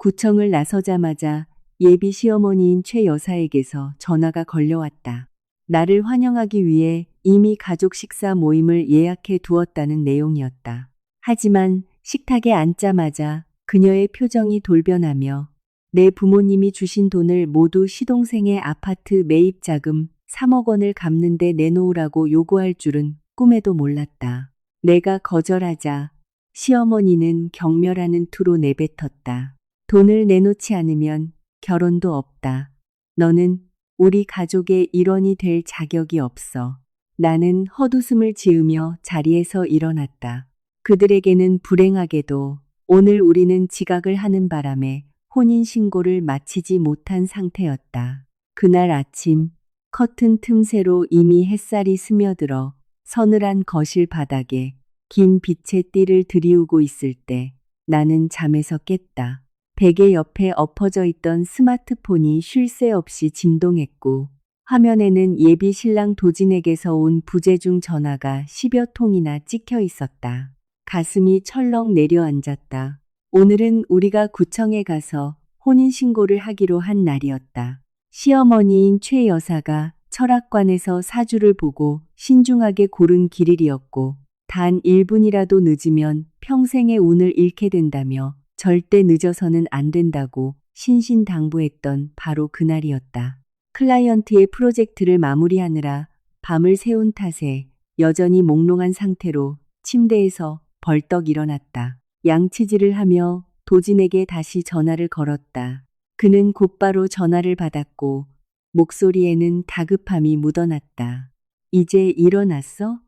구청을 나서자마자 예비 시어머니인 최 여사에게서 전화가 걸려왔다. 나를 환영하기 위해 이미 가족 식사 모임을 예약해 두었다는 내용이었다. 하지만 식탁에 앉자마자 그녀의 표정이 돌변하며 내 부모님이 주신 돈을 모두 시동생의 아파트 매입 자금 3억 원을 갚는 데 내놓으라고 요구할 줄은 꿈에도 몰랐다. 내가 거절하자 시어머니는 경멸하는 투로 내뱉었다. 돈을 내놓지 않으면 결혼도 없다. 너는 우리 가족의 일원이 될 자격이 없어. 나는 헛웃음을 지으며 자리에서 일어났다. 그들에게는 불행하게도 오늘 우리는 지각을 하는 바람에 혼인신고를 마치지 못한 상태였다. 그날 아침 커튼 틈새로 이미 햇살이 스며들어 서늘한 거실 바닥에 긴 빛의 띠를 들이우고 있을 때 나는 잠에서 깼다. 베개 옆에 엎어져 있던 스마트폰이 쉴 새 없이 진동했고 화면에는 예비 신랑 도진에게서 온 부재중 전화가 10여 통이나 찍혀 있었다. 가슴이 철렁 내려앉았다. 오늘은 우리가 구청에 가서 혼인신고를 하기로 한 날이었다. 시어머니인 최 여사가 철학관에서 사주를 보고 신중하게 고른 길일이었고 단 1분이라도 늦으면 평생의 운을 잃게 된다며 절대 늦어서는 안 된다고 신신당부했던 바로 그날이었다. 클라이언트의 프로젝트를 마무리하느라 밤을 새운 탓에 여전히 몽롱한 상태로 침대에서 벌떡 일어났다. 양치질을 하며 도진에게 다시 전화를 걸었다. 그는 곧바로 전화를 받았고 목소리에는 다급함이 묻어났다. 이제 일어났어?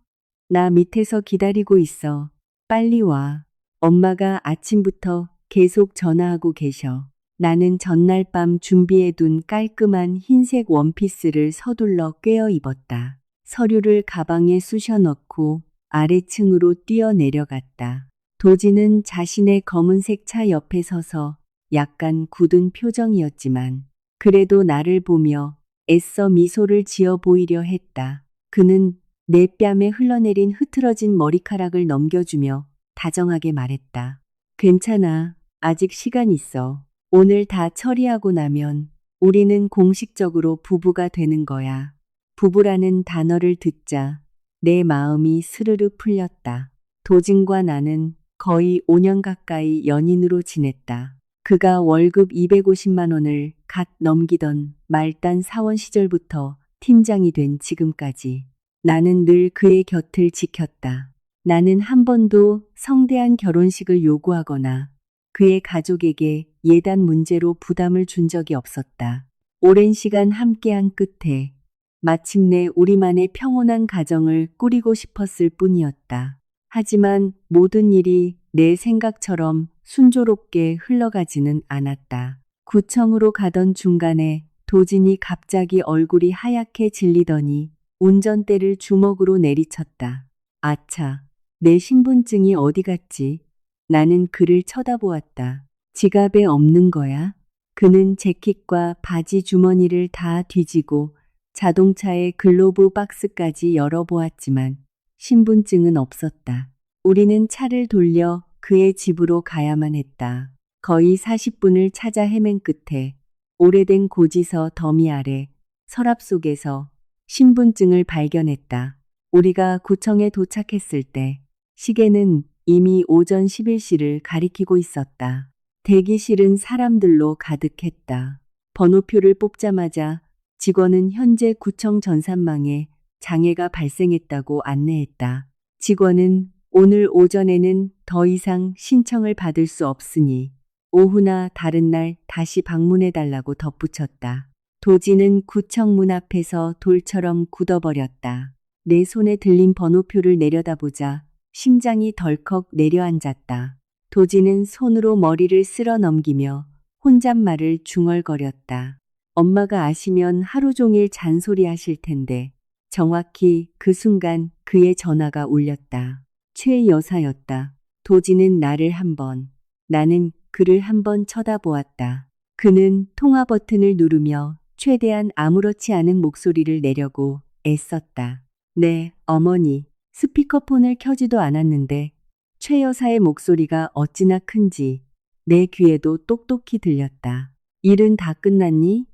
나 밑에서 기다리고 있어. 빨리 와. 엄마가 아침부터 계속 전화하고 계셔. 나는 전날 밤 준비해둔 깔끔한 흰색 원피스를 서둘러 꿰어 입었다. 서류를 가방에 쑤셔 넣고 아래층으로 뛰어 내려갔다. 도진은 자신의 검은색 차 옆에 서서 약간 굳은 표정이었지만 그래도 나를 보며 애써 미소를 지어 보이려 했다. 그는 내 뺨에 흘러내린 흐트러진 머리카락을 넘겨주며 다정하게 말했다. 괜찮아. 아직 시간 있어. 오늘 다 처리하고 나면 우리는 공식적으로 부부가 되는 거야. 부부라는 단어를 듣자 내 마음이 스르르 풀렸다. 도진과 나는 거의 5년 가까이 연인으로 지냈다. 그가 월급 250만 원을 갓 넘기던 말단 사원 시절부터 팀장이 된 지금까지 나는 늘 그의 곁을 지켰다. 나는 한 번도 성대한 결혼식을 요구하거나 그의 가족에게 예단 문제로 부담을 준 적이 없었다. 오랜 시간 함께한 끝에 마침내 우리만의 평온한 가정을 꾸리고 싶었을 뿐이었다. 하지만 모든 일이 내 생각처럼 순조롭게 흘러가지는 않았다. 구청으로 가던 중간에 도진이 갑자기 얼굴이 하얗게 질리더니 운전대를 주먹으로 내리쳤다. 아차, 내 신분증이 어디 갔지? 나는 그를 쳐다보았다. 지갑에 없는 거야? 그는 재킷과 바지 주머니를 다 뒤지고 자동차의 글로브 박스까지 열어보았지만 신분증은 없었다. 우리는 차를 돌려 그의 집으로 가야만 했다. 거의 40분을 찾아 헤맨 끝에 오래된 고지서 더미 아래 서랍 속에서 신분증을 발견했다. 우리가 구청에 도착했을 때 시계는 이미 오전 11시를 가리키고 있었다. 대기실은 사람들로 가득했다. 번호표를 뽑자마자 직원은 현재 구청 전산망에 장애가 발생했다고 안내했다. 직원은 오늘 오전에는 더 이상 신청을 받을 수 없으니 오후나 다른 날 다시 방문해달라고 덧붙였다. 도진은 구청 문 앞에서 돌처럼 굳어버렸다. 내 손에 들린 번호표를 내려다보자 심장이 덜컥 내려앉았다. 도진은 손으로 머리를 쓸어 넘기며 혼잣말을 중얼거렸다. 엄마가 아시면 하루 종일 잔소리하실 텐데. 정확히 그 순간 그의 전화가 울렸다. 최 여사였다. 도진은 나를 한 번, 나는 그를 한 번 쳐다보았다. 그는 통화 버튼을 누르며 최대한 아무렇지 않은 목소리를 내려고 애썼다. 네, 어머니. 스피커폰을 켜지도 않았는데 최 여사의 목소리가 어찌나 큰지 내 귀에도 똑똑히 들렸다. 일은 다 끝났니?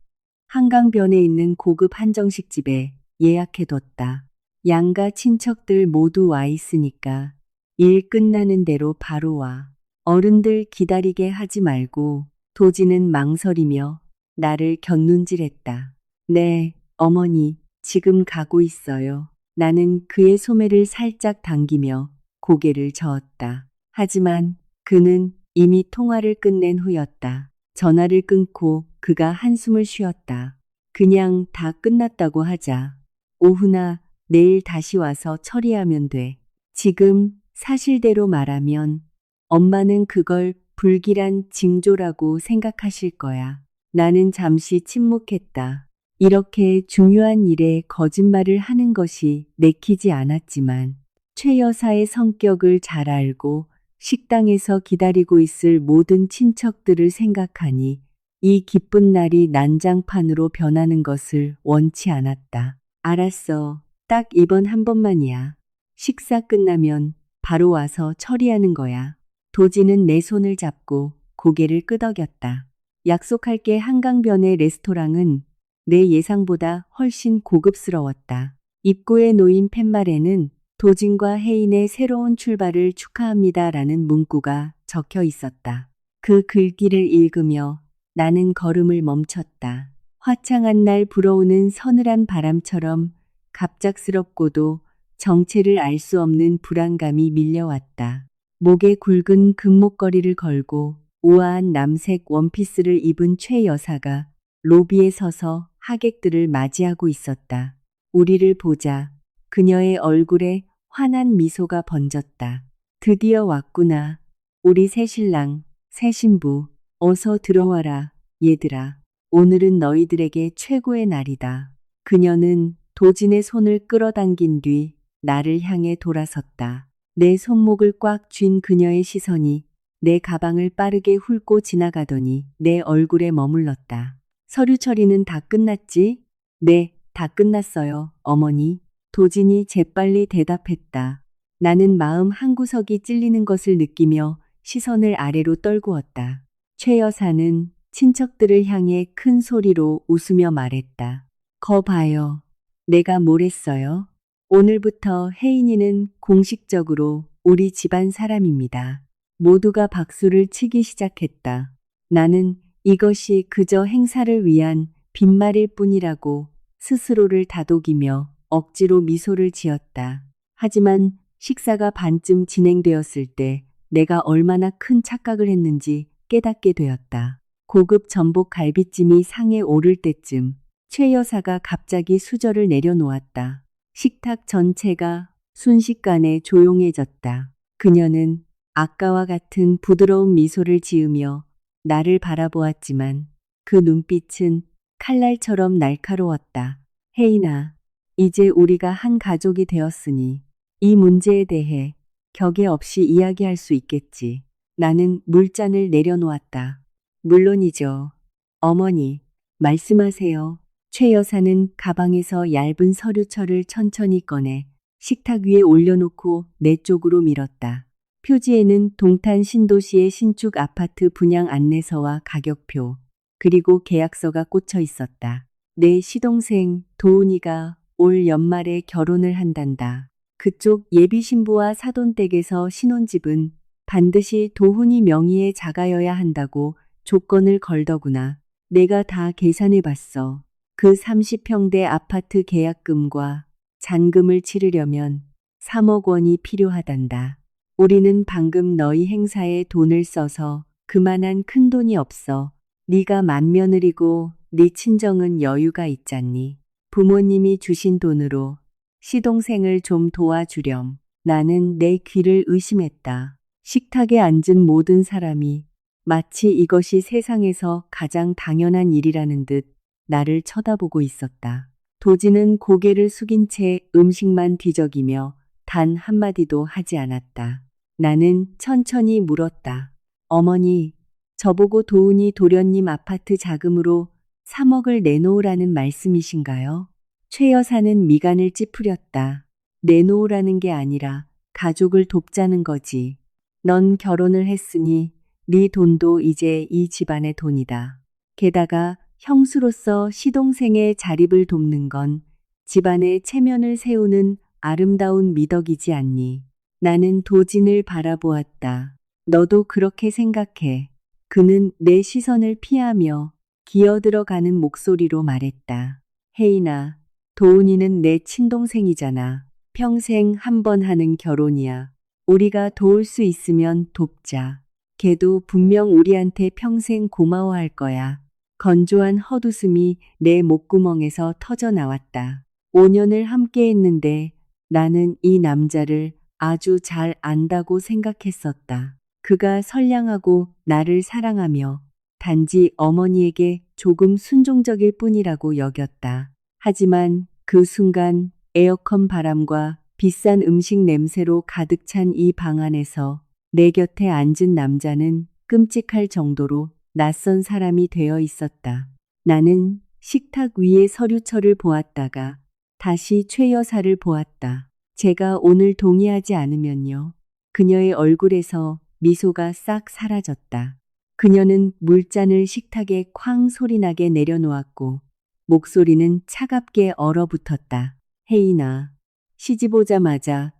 한강변에 있는 고급 한정식 집에 예약해뒀다. 양가 친척들 모두 와 있으니까 일 끝나는 대로 바로 와. 어른들 기다리게 하지 말고. 도지는 망설이며 나를 곁눈질했다. 네, 어머니, 지금 가고 있어요. 나는 그의 소매를 살짝 당기며 고개를 저었다. 하지만 그는 이미 통화를 끝낸 후였다. 전화를 끊고 그가 한숨을 쉬었다. 그냥 다 끝났다고 하자. 오후나 내일 다시 와서 처리하면 돼. 지금 사실대로 말하면 엄마는 그걸 불길한 징조라고 생각하실 거야. 나는 잠시 침묵했다. 이렇게 중요한 일에 거짓말을 하는 것이 내키지 않았지만 최 여사의 성격을 잘 알고 식당에서 기다리고 있을 모든 친척들을 생각하니 이 기쁜 날이 난장판으로 변하는 것을 원치 않았다. 알았어. 딱 이번 한 번만이야. 식사 끝나면 바로 와서 처리하는 거야. 도지는 내 손을 잡고 고개를 끄덕였다. 약속할게. 한강변의 레스토랑은 내 예상보다 훨씬 고급스러웠다. 입구에 놓인 팻말에는 도진과 혜인의 새로운 출발을 축하합니다라는 문구가 적혀 있었다. 그 글귀를 읽으며 나는 걸음을 멈췄다. 화창한 날 불어오는 서늘한 바람처럼 갑작스럽고도 정체를 알 수 없는 불안감이 밀려왔다. 목에 굵은 금목걸이를 걸고 우아한 남색 원피스를 입은 최 여사가 로비에 서서 하객들을 맞이하고 있었다. 우리를 보자 그녀의 얼굴에 환한 미소가 번졌다. 드디어 왔구나. 우리 새신랑, 새신부. 어서 들어와라, 얘들아. 오늘은 너희들에게 최고의 날이다. 그녀는 도진의 손을 끌어당긴 뒤 나를 향해 돌아섰다. 내 손목을 꽉 쥔 그녀의 시선이 내 가방을 빠르게 훑고 지나가더니 내 얼굴에 머물렀다. 서류 처리는 다 끝났지? 네, 다 끝났어요, 어머니. 도진이 재빨리 대답했다. 나는 마음 한구석이 찔리는 것을 느끼며 시선을 아래로 떨구었다. 최 여사는 친척들을 향해 큰 소리로 웃으며 말했다. 거 봐요. 내가 뭘 했어요? 오늘부터 혜인이는 공식적으로 우리 집안 사람입니다. 모두가 박수를 치기 시작했다. 나는 이것이 그저 행사를 위한 빈말일 뿐이라고 스스로를 다독이며 억지로 미소를 지었다. 하지만 식사가 반쯤 진행되었을 때 내가 얼마나 큰 착각을 했는지 깨닫게 되었다. 고급 전복 갈비찜이 상에 오를 때쯤 최 여사가 갑자기 수저를 내려놓았다. 식탁 전체가 순식간에 조용해졌다. 그녀는 아까와 같은 부드러운 미소를 지으며 나를 바라보았지만 그 눈빛은 칼날처럼 날카로웠다. 혜인아, 이제 우리가 한 가족이 되었으니 이 문제에 대해 격에 없이 이야기할 수 있겠지. 나는 물잔을 내려놓았다. 물론이죠. 어머니, 말씀하세요. 최 여사는 가방에서 얇은 서류철을 천천히 꺼내 식탁 위에 올려놓고 내 쪽으로 밀었다. 표지에는 동탄 신도시의 신축 아파트 분양 안내서와 가격표, 그리고 계약서가 꽂혀 있었다. 내 시동생 도훈이가 올 연말에 결혼을 한단다. 그쪽 예비신부와 사돈댁에서 신혼집은 반드시 도훈이 명의의 자가여야 한다고 조건을 걸더구나. 내가 다 계산해봤어. 그 30평대 아파트 계약금과 잔금을 치르려면 3억 원이 필요하단다. 우리는 방금 너희 행사에 돈을 써서 그만한 큰 돈이 없어. 네가 맏며느리고 네 친정은 여유가 있잖니. 부모님이 주신 돈으로 시동생을 좀 도와주렴. 나는 내 귀를 의심했다. 식탁에 앉은 모든 사람이 마치 이것이 세상에서 가장 당연한 일이라는 듯 나를 쳐다보고 있었다. 도지는 고개를 숙인 채 음식만 뒤적이며 단 한마디도 하지 않았다. 나는 천천히 물었다. 어머니, 저보고 도훈이 도련님 아파트 자금으로 3억을 내놓으라는 말씀이신가요? 최 여사는 미간을 찌푸렸다. 내놓으라는 게 아니라 가족을 돕자는 거지. 넌 결혼을 했으니 네 돈도 이제 이 집안의 돈이다. 게다가 형수로서 시동생의 자립을 돕는 건 집안의 체면을 세우는 아름다운 미덕이지 않니? 나는 도진을 바라보았다. 너도 그렇게 생각해. 그는 내 시선을 피하며 기어들어가는 목소리로 말했다. 혜인아, 도훈이는 내 친동생이잖아. 평생 한 번 하는 결혼이야. 우리가 도울 수 있으면 돕자. 걔도 분명 우리한테 평생 고마워할 거야. 건조한 헛웃음이 내 목구멍에서 터져 나왔다. 5년을 함께 했는데 나는 이 남자를 아주 잘 안다고 생각했었다. 그가 선량하고 나를 사랑하며 단지 어머니에게 조금 순종적일 뿐이라고 여겼다. 하지만 그 순간 에어컨 바람과 비싼 음식 냄새로 가득 찬 이 방 안에서 내 곁에 앉은 남자는 끔찍할 정도로 낯선 사람이 되어 있었다. 나는 식탁 위의 서류철을 보았다가 다시 최 여사를 보았다. 제가 오늘 동의하지 않으면요. 그녀의 얼굴에서 미소가 싹 사라졌다. 그녀는 물잔을 식탁에 쾅 소리나게 내려놓았고 목소리는 차갑게 얼어붙었다. 혜인아, 시집 오자마자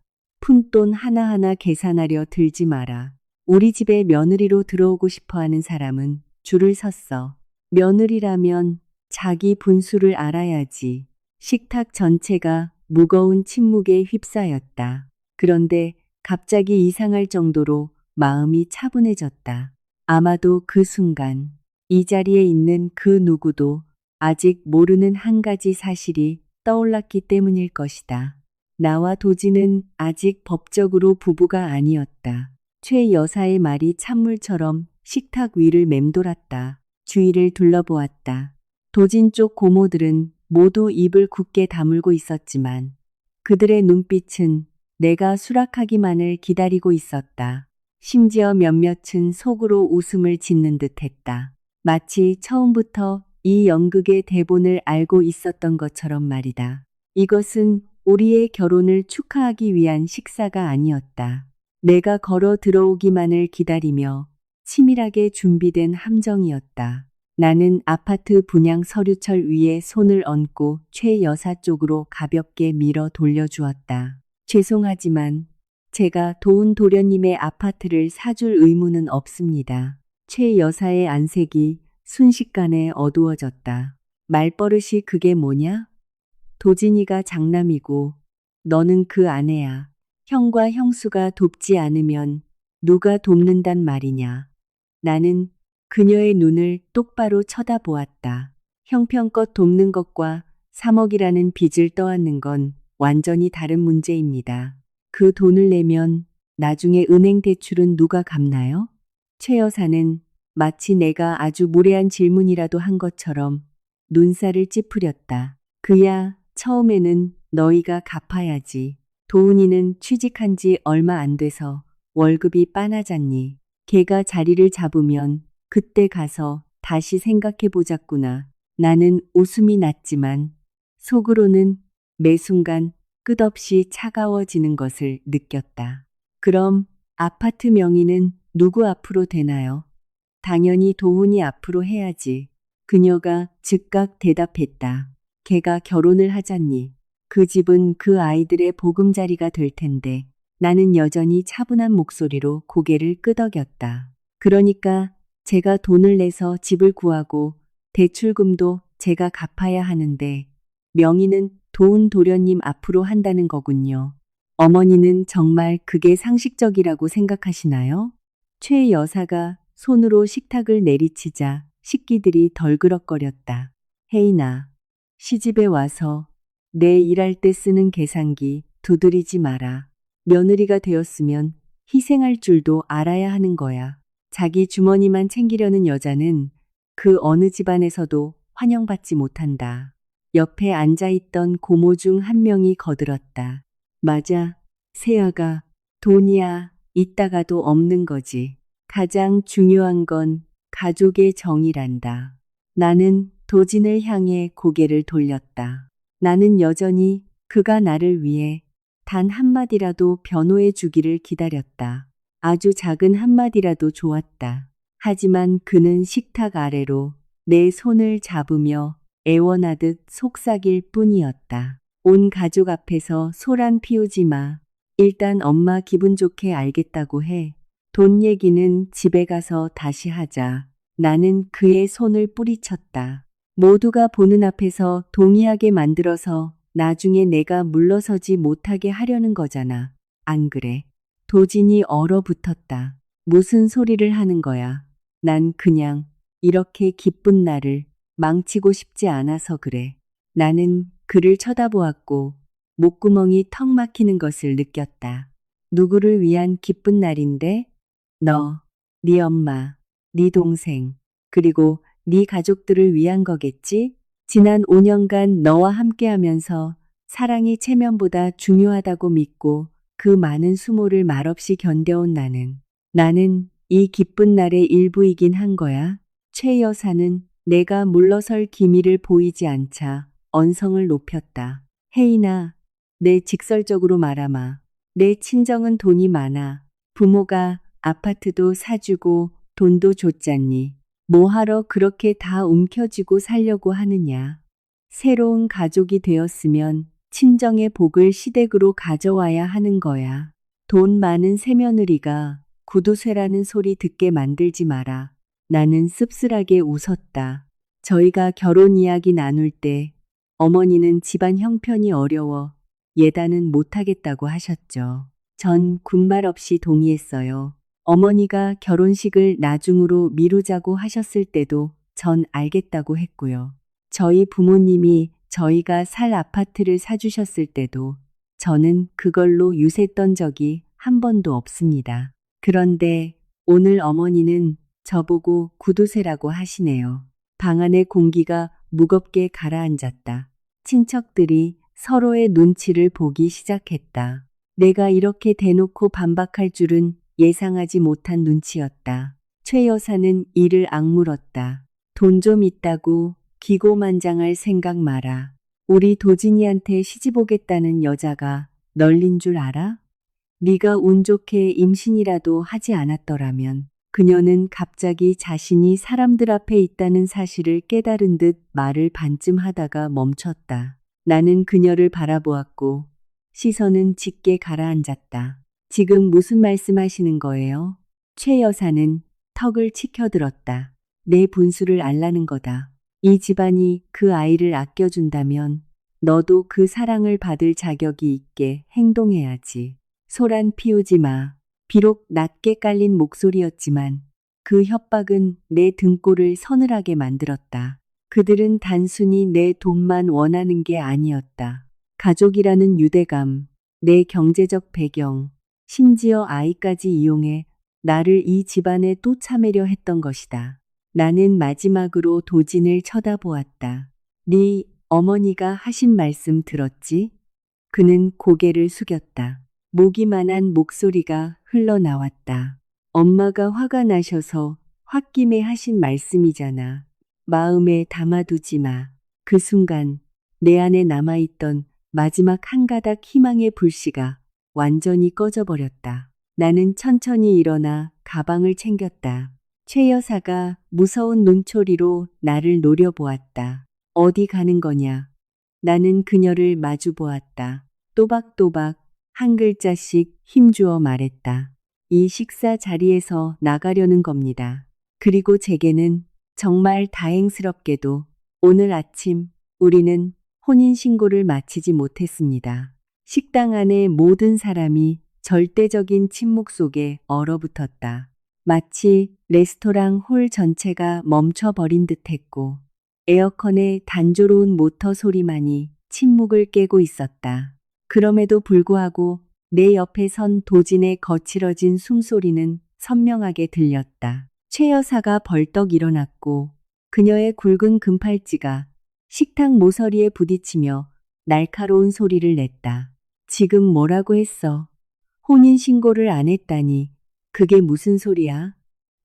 푼돈 하나하나 계산하려 들지 마라. 우리 집에 며느리로 들어오고 싶어하는 사람은 줄을 섰어. 며느리라면 자기 분수를 알아야지. 식탁 전체가 무거운 침묵에 휩싸였다. 그런데 갑자기 이상할 정도로 마음이 차분해졌다. 아마도 그 순간 이 자리에 있는 그 누구도 아직 모르는 한 가지 사실이 떠올랐기 때문일 것이다. 나와 도진은 아직 법적으로 부부가 아니었다. 최 여사의 말이 찬물처럼 식탁 위를 맴돌았다. 주위를 둘러보았다. 도진 쪽 고모들은 모두 입을 굳게 다물고 있었지만 그들의 눈빛은 내가 수락하기만을 기다리고 있었다. 심지어 몇몇은 속으로 웃음을 짓는 듯 했다. 마치 처음부터 이 연극의 대본을 알고 있었던 것처럼 말이다. 이것은 우리의 결혼을 축하하기 위한 식사가 아니었다. 내가 걸어 들어오기만을 기다리며 치밀하게 준비된 함정이었다. 나는 아파트 분양 서류철 위에 손을 얹고 최 여사 쪽으로 가볍게 밀어 돌려주었다. 죄송하지만 제가 도훈 도련님의 아파트를 사줄 의무는 없습니다. 최 여사의 안색이 순식간에 어두워졌다. 말버릇이 그게 뭐냐? 도진이가 장남이고 너는 그 아내야. 형과 형수가 돕지 않으면 누가 돕는단 말이냐. 나는 그녀의 눈을 똑바로 쳐다보았다. 형편껏 돕는 것과 3억이라는 빚을 떠안는 건 완전히 다른 문제입니다. 그 돈을 내면 나중에 은행 대출은 누가 갚나요? 최 여사는 마치 내가 아주 무례한 질문이라도 한 것처럼 눈살을 찌푸렸다. 그야 처음에는 너희가 갚아야지. 도훈이는 취직한 지 얼마 안 돼서 월급이 빠나잖니. 걔가 자리를 잡으면 그때 가서 다시 생각해보자꾸나. 나는 웃음이 났지만 속으로는 매 순간 끝없이 차가워지는 것을 느꼈다. 그럼 아파트 명의는 누구 앞으로 되나요? 당연히 도훈이 앞으로 해야지. 그녀가 즉각 대답했다. 걔가 결혼을 하잖니. 그 집은 그 아이들의 보금자리가 될 텐데. 나는 여전히 차분한 목소리로 고개를 끄덕였다. 그러니까 제가 돈을 내서 집을 구하고 대출금도 제가 갚아야 하는데 명의는 도훈 도련님 앞으로 한다는 거군요. 어머니는 정말 그게 상식적이라고 생각하시나요? 최 여사가 손으로 식탁을 내리치자 식기들이 덜그럭거렸다. 혜인아, 시집에 와서 내 일할 때 쓰는 계산기 두드리지 마라. 며느리가 되었으면 희생할 줄도 알아야 하는 거야. 자기 주머니만 챙기려는 여자는 그 어느 집안에서도 환영받지 못한다. 옆에 앉아있던 고모 중 한 명이 거들었다. 맞아, 세아가 돈이야 있다가도 없는 거지. 가장 중요한 건 가족의 정이란다. 나는 도진을 향해 고개를 돌렸다. 나는 여전히 그가 나를 위해 단 한마디라도 변호해 주기를 기다렸다. 아주 작은 한마디라도 좋았다. 하지만 그는 식탁 아래로 내 손을 잡으며 애원하듯 속삭일 뿐이었다. 온 가족 앞에서 소란 피우지 마. 일단 엄마 기분 좋게 알겠다고 해. 돈 얘기는 집에 가서 다시 하자. 나는 그의 손을 뿌리쳤다. 모두가 보는 앞에서 동의하게 만들어서 나중에 내가 물러서지 못하게 하려는 거잖아. 안 그래? 도진이 얼어붙었다. 무슨 소리를 하는 거야? 난 그냥 이렇게 기쁜 날을 망치고 싶지 않아서 그래. 나는 그를 쳐다보았고 목구멍이 턱 막히는 것을 느꼈다. 누구를 위한 기쁜 날인데? 너, 네 엄마, 네 동생, 그리고 네 가족들을 위한 거겠지? 지난 5년간 너와 함께하면서 사랑이 체면보다 중요하다고 믿고 그 많은 수모를 말없이 견뎌온 나는 이 기쁜 날의 일부이긴 한 거야. 최 여사는 내가 물러설 기미를 보이지 않자 언성을 높였다. 혜인아, 내 직설적으로 말아마. 내 친정은 돈이 많아. 부모가 아파트도 사주고 돈도 줬잖니. 뭐하러 그렇게 다 움켜쥐고 살려고 하느냐. 새로운 가족이 되었으면 친정의 복을 시댁으로 가져와야 하는 거야. 돈 많은 새며느리가 구두쇠라는 소리 듣게 만들지 마라. 나는 씁쓸하게 웃었다. 저희가 결혼 이야기 나눌 때 어머니는 집안 형편이 어려워 예단은 못하겠다고 하셨죠. 전 군말 없이 동의했어요. 어머니가 결혼식을 나중으로 미루자고 하셨을 때도 전 알겠다고 했고요. 저희 부모님이 저희가 살 아파트를 사주셨을 때도 저는 그걸로 유세했던 적이 한 번도 없습니다. 그런데 오늘 어머니는 저보고 구두쇠라고 하시네요. 방 안의 공기가 무겁게 가라앉았다. 친척들이 서로의 눈치를 보기 시작했다. 내가 이렇게 대놓고 반박할 줄은 예상하지 못한 눈치였다. 최 여사는 이를 악물었다. 돈 좀 있다고 기고만장할 생각 마라. 우리 도진이한테 시집 오겠다는 여자가 널린 줄 알아? 네가 운 좋게 임신이라도 하지 않았더라면 그녀는 갑자기 자신이 사람들 앞에 있다는 사실을 깨달은 듯 말을 반쯤 하다가 멈췄다. 나는 그녀를 바라보았고 시선은 짙게 가라앉았다. 지금 무슨 말씀하시는 거예요? 최 여사는 턱을 치켜들었다. 내 분수를 알라는 거다. 이 집안이 그 아이를 아껴준다면 너도 그 사랑을 받을 자격이 있게 행동해야지. 소란 피우지 마. 비록 낮게 깔린 목소리였지만 그 협박은 내 등골을 서늘하게 만들었다. 그들은 단순히 내 돈만 원하는 게 아니었다. 가족이라는 유대감, 내 경제적 배경, 심지어 아이까지 이용해 나를 이 집안에 또 참으려 했던 것이다. 나는 마지막으로 도진을 쳐다보았다. 네 어머니가 하신 말씀 들었지? 그는 고개를 숙였다. 모기만한 목소리가 흘러나왔다. 엄마가 화가 나셔서 홧김에 하신 말씀이잖아. 마음에 담아두지 마. 그 순간 내 안에 남아있던 마지막 한 가닥 희망의 불씨가 완전히 꺼져버렸다. 나는 천천히 일어나 가방을 챙겼다. 최 여사가 무서운 눈초리로 나를 노려보았다. 어디 가는 거냐? 나는 그녀를 마주보았다. 또박또박 한 글자씩 힘주어 말했다. 이 식사 자리에서 나가려는 겁니다. 그리고 제게는 정말 다행스럽게도 오늘 아침 우리는 혼인신고를 마치지 못했습니다. 식당 안의 모든 사람이 절대적인 침묵 속에 얼어붙었다. 마치 레스토랑 홀 전체가 멈춰버린 듯했고 에어컨의 단조로운 모터 소리만이 침묵을 깨고 있었다. 그럼에도 불구하고 내 옆에 선 도진의 거칠어진 숨소리는 선명하게 들렸다. 최 여사가 벌떡 일어났고 그녀의 굵은 금팔찌가 식탁 모서리에 부딪히며 날카로운 소리를 냈다. 지금 뭐라고 했어? 혼인신고를 안 했다니 그게 무슨 소리야?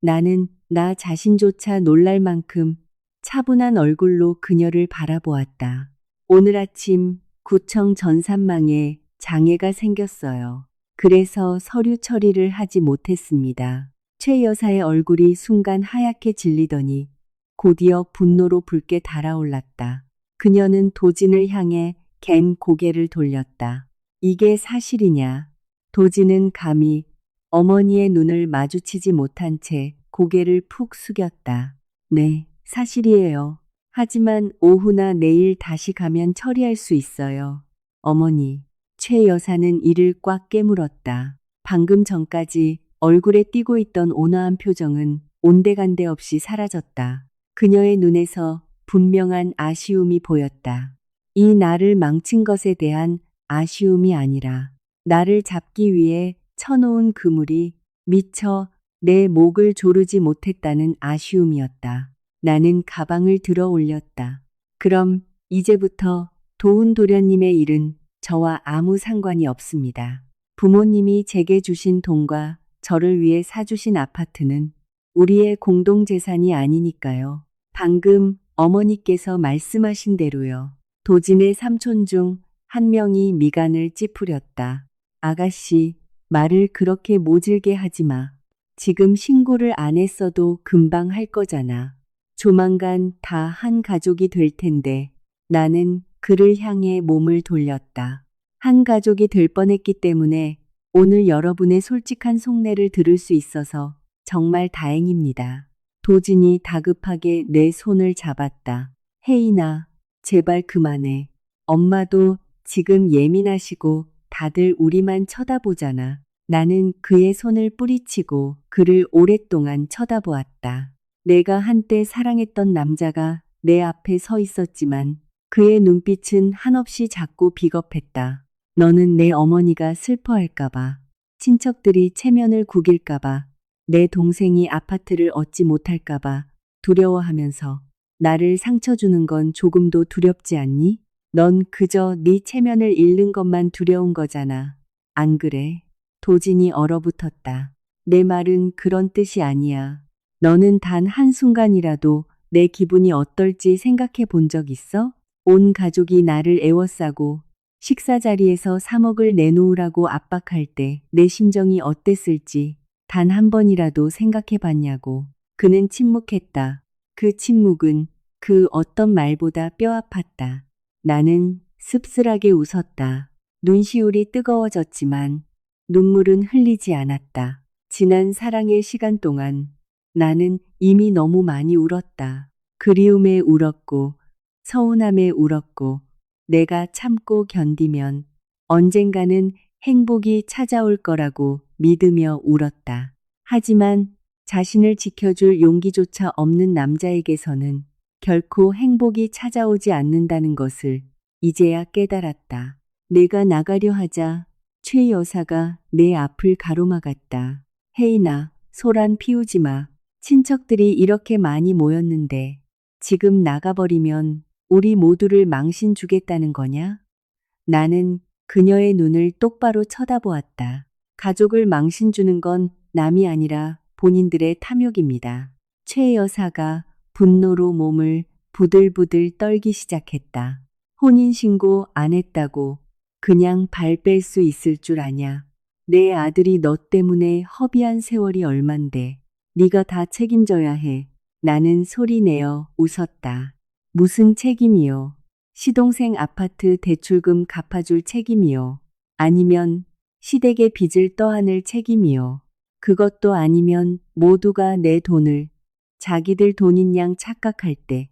나는 나 자신조차 놀랄 만큼 차분한 얼굴로 그녀를 바라보았다. 오늘 아침 구청 전산망에 장애가 생겼어요. 그래서 서류 처리를 하지 못했습니다. 최 여사의 얼굴이 순간 하얗게 질리더니 곧이어 분노로 붉게 달아올랐다. 그녀는 도진을 향해 갠 고개를 돌렸다. 이게 사실이냐? 도진은 감히 어머니의 눈을 마주치지 못한 채 고개를 푹 숙였다. 네, 사실이에요. 하지만 오후나 내일 다시 가면 처리할 수 있어요. 어머니, 최 여사는 이를 꽉 깨물었다. 방금 전까지 얼굴에 띄고 있던 온화한 표정은 온데간데 없이 사라졌다. 그녀의 눈에서 분명한 아쉬움이 보였다. 이 나를 망친 것에 대한 아쉬움이 아니라 나를 잡기 위해 쳐놓은 그물이 미처 내 목을 조르지 못했다는 아쉬움이었다. 나는 가방을 들어 올렸다. 그럼 이제부터 도훈 도련님의 일은 저와 아무 상관이 없습니다. 부모님이 제게 주신 돈과 저를 위해 사주신 아파트는 우리의 공동재산이 아니니까요. 방금 어머니께서 말씀하신 대로요. 도진의 삼촌 중 한 명이 미간을 찌푸렸다. 아가씨, 말을 그렇게 모질게 하지 마. 지금 신고를 안 했어도 금방 할 거잖아. 조만간 다 한 가족이 될 텐데. 나는 그를 향해 몸을 돌렸다. 한 가족이 될 뻔했기 때문에 오늘 여러분의 솔직한 속내를 들을 수 있어서 정말 다행입니다. 도진이 다급하게 내 손을 잡았다. 혜인아, 제발 그만해. 엄마도 지금 예민하시고 다들 우리만 쳐다보잖아. 나는 그의 손을 뿌리치고 그를 오랫동안 쳐다보았다. 내가 한때 사랑했던 남자가 내 앞에 서 있었지만 그의 눈빛은 한없이 작고 비겁했다. 너는 내 어머니가 슬퍼할까봐, 친척들이 체면을 구길까봐, 내 동생이 아파트를 얻지 못할까봐 두려워하면서 나를 상처 주는 건 조금도 두렵지 않니? 넌 그저 네 체면을 잃는 것만 두려운 거잖아. 안 그래? 도진이 얼어붙었다. 내 말은 그런 뜻이 아니야. 너는 단 한순간이라도 내 기분이 어떨지 생각해 본 적 있어? 온 가족이 나를 애워싸고 식사 자리에서 3억을 내놓으라고 압박할 때 내 심정이 어땠을지 단 한 번이라도 생각해 봤냐고. 그는 침묵했다. 그 침묵은 그 어떤 말보다 뼈 아팠다. 나는 씁쓸하게 웃었다. 눈시울이 뜨거워졌지만 눈물은 흘리지 않았다. 지난 사랑의 시간 동안 나는 이미 너무 많이 울었다. 그리움에 울었고 서운함에 울었고 내가 참고 견디면 언젠가는 행복이 찾아올 거라고 믿으며 울었다. 하지만 자신을 지켜줄 용기조차 없는 남자에게서는 결코 행복이 찾아오지 않는다는 것을 이제야 깨달았다. 내가 나가려 하자 최 여사가 내 앞을 가로막았다. 혜인아, 소란 피우지 마. 친척들이 이렇게 많이 모였는데 지금 나가버리면 우리 모두를 망신 주겠다는 거냐? 나는 그녀의 눈을 똑바로 쳐다보았다. 가족을 망신 주는 건 남이 아니라 본인들의 탐욕입니다. 최 여사가 분노로 몸을 부들부들 떨기 시작했다. 혼인신고 안 했다고 그냥 발 뺄 수 있을 줄 아냐. 내 아들이 너 때문에 허비한 세월이 얼만데 네가 다 책임져야 해. 나는 소리내어 웃었다. 무슨 책임이요? 시동생 아파트 대출금 갚아줄 책임이요? 아니면 시댁의 빚을 떠안을 책임이요? 그것도 아니면 모두가 내 돈을 자기들 돈인 양 착각할 때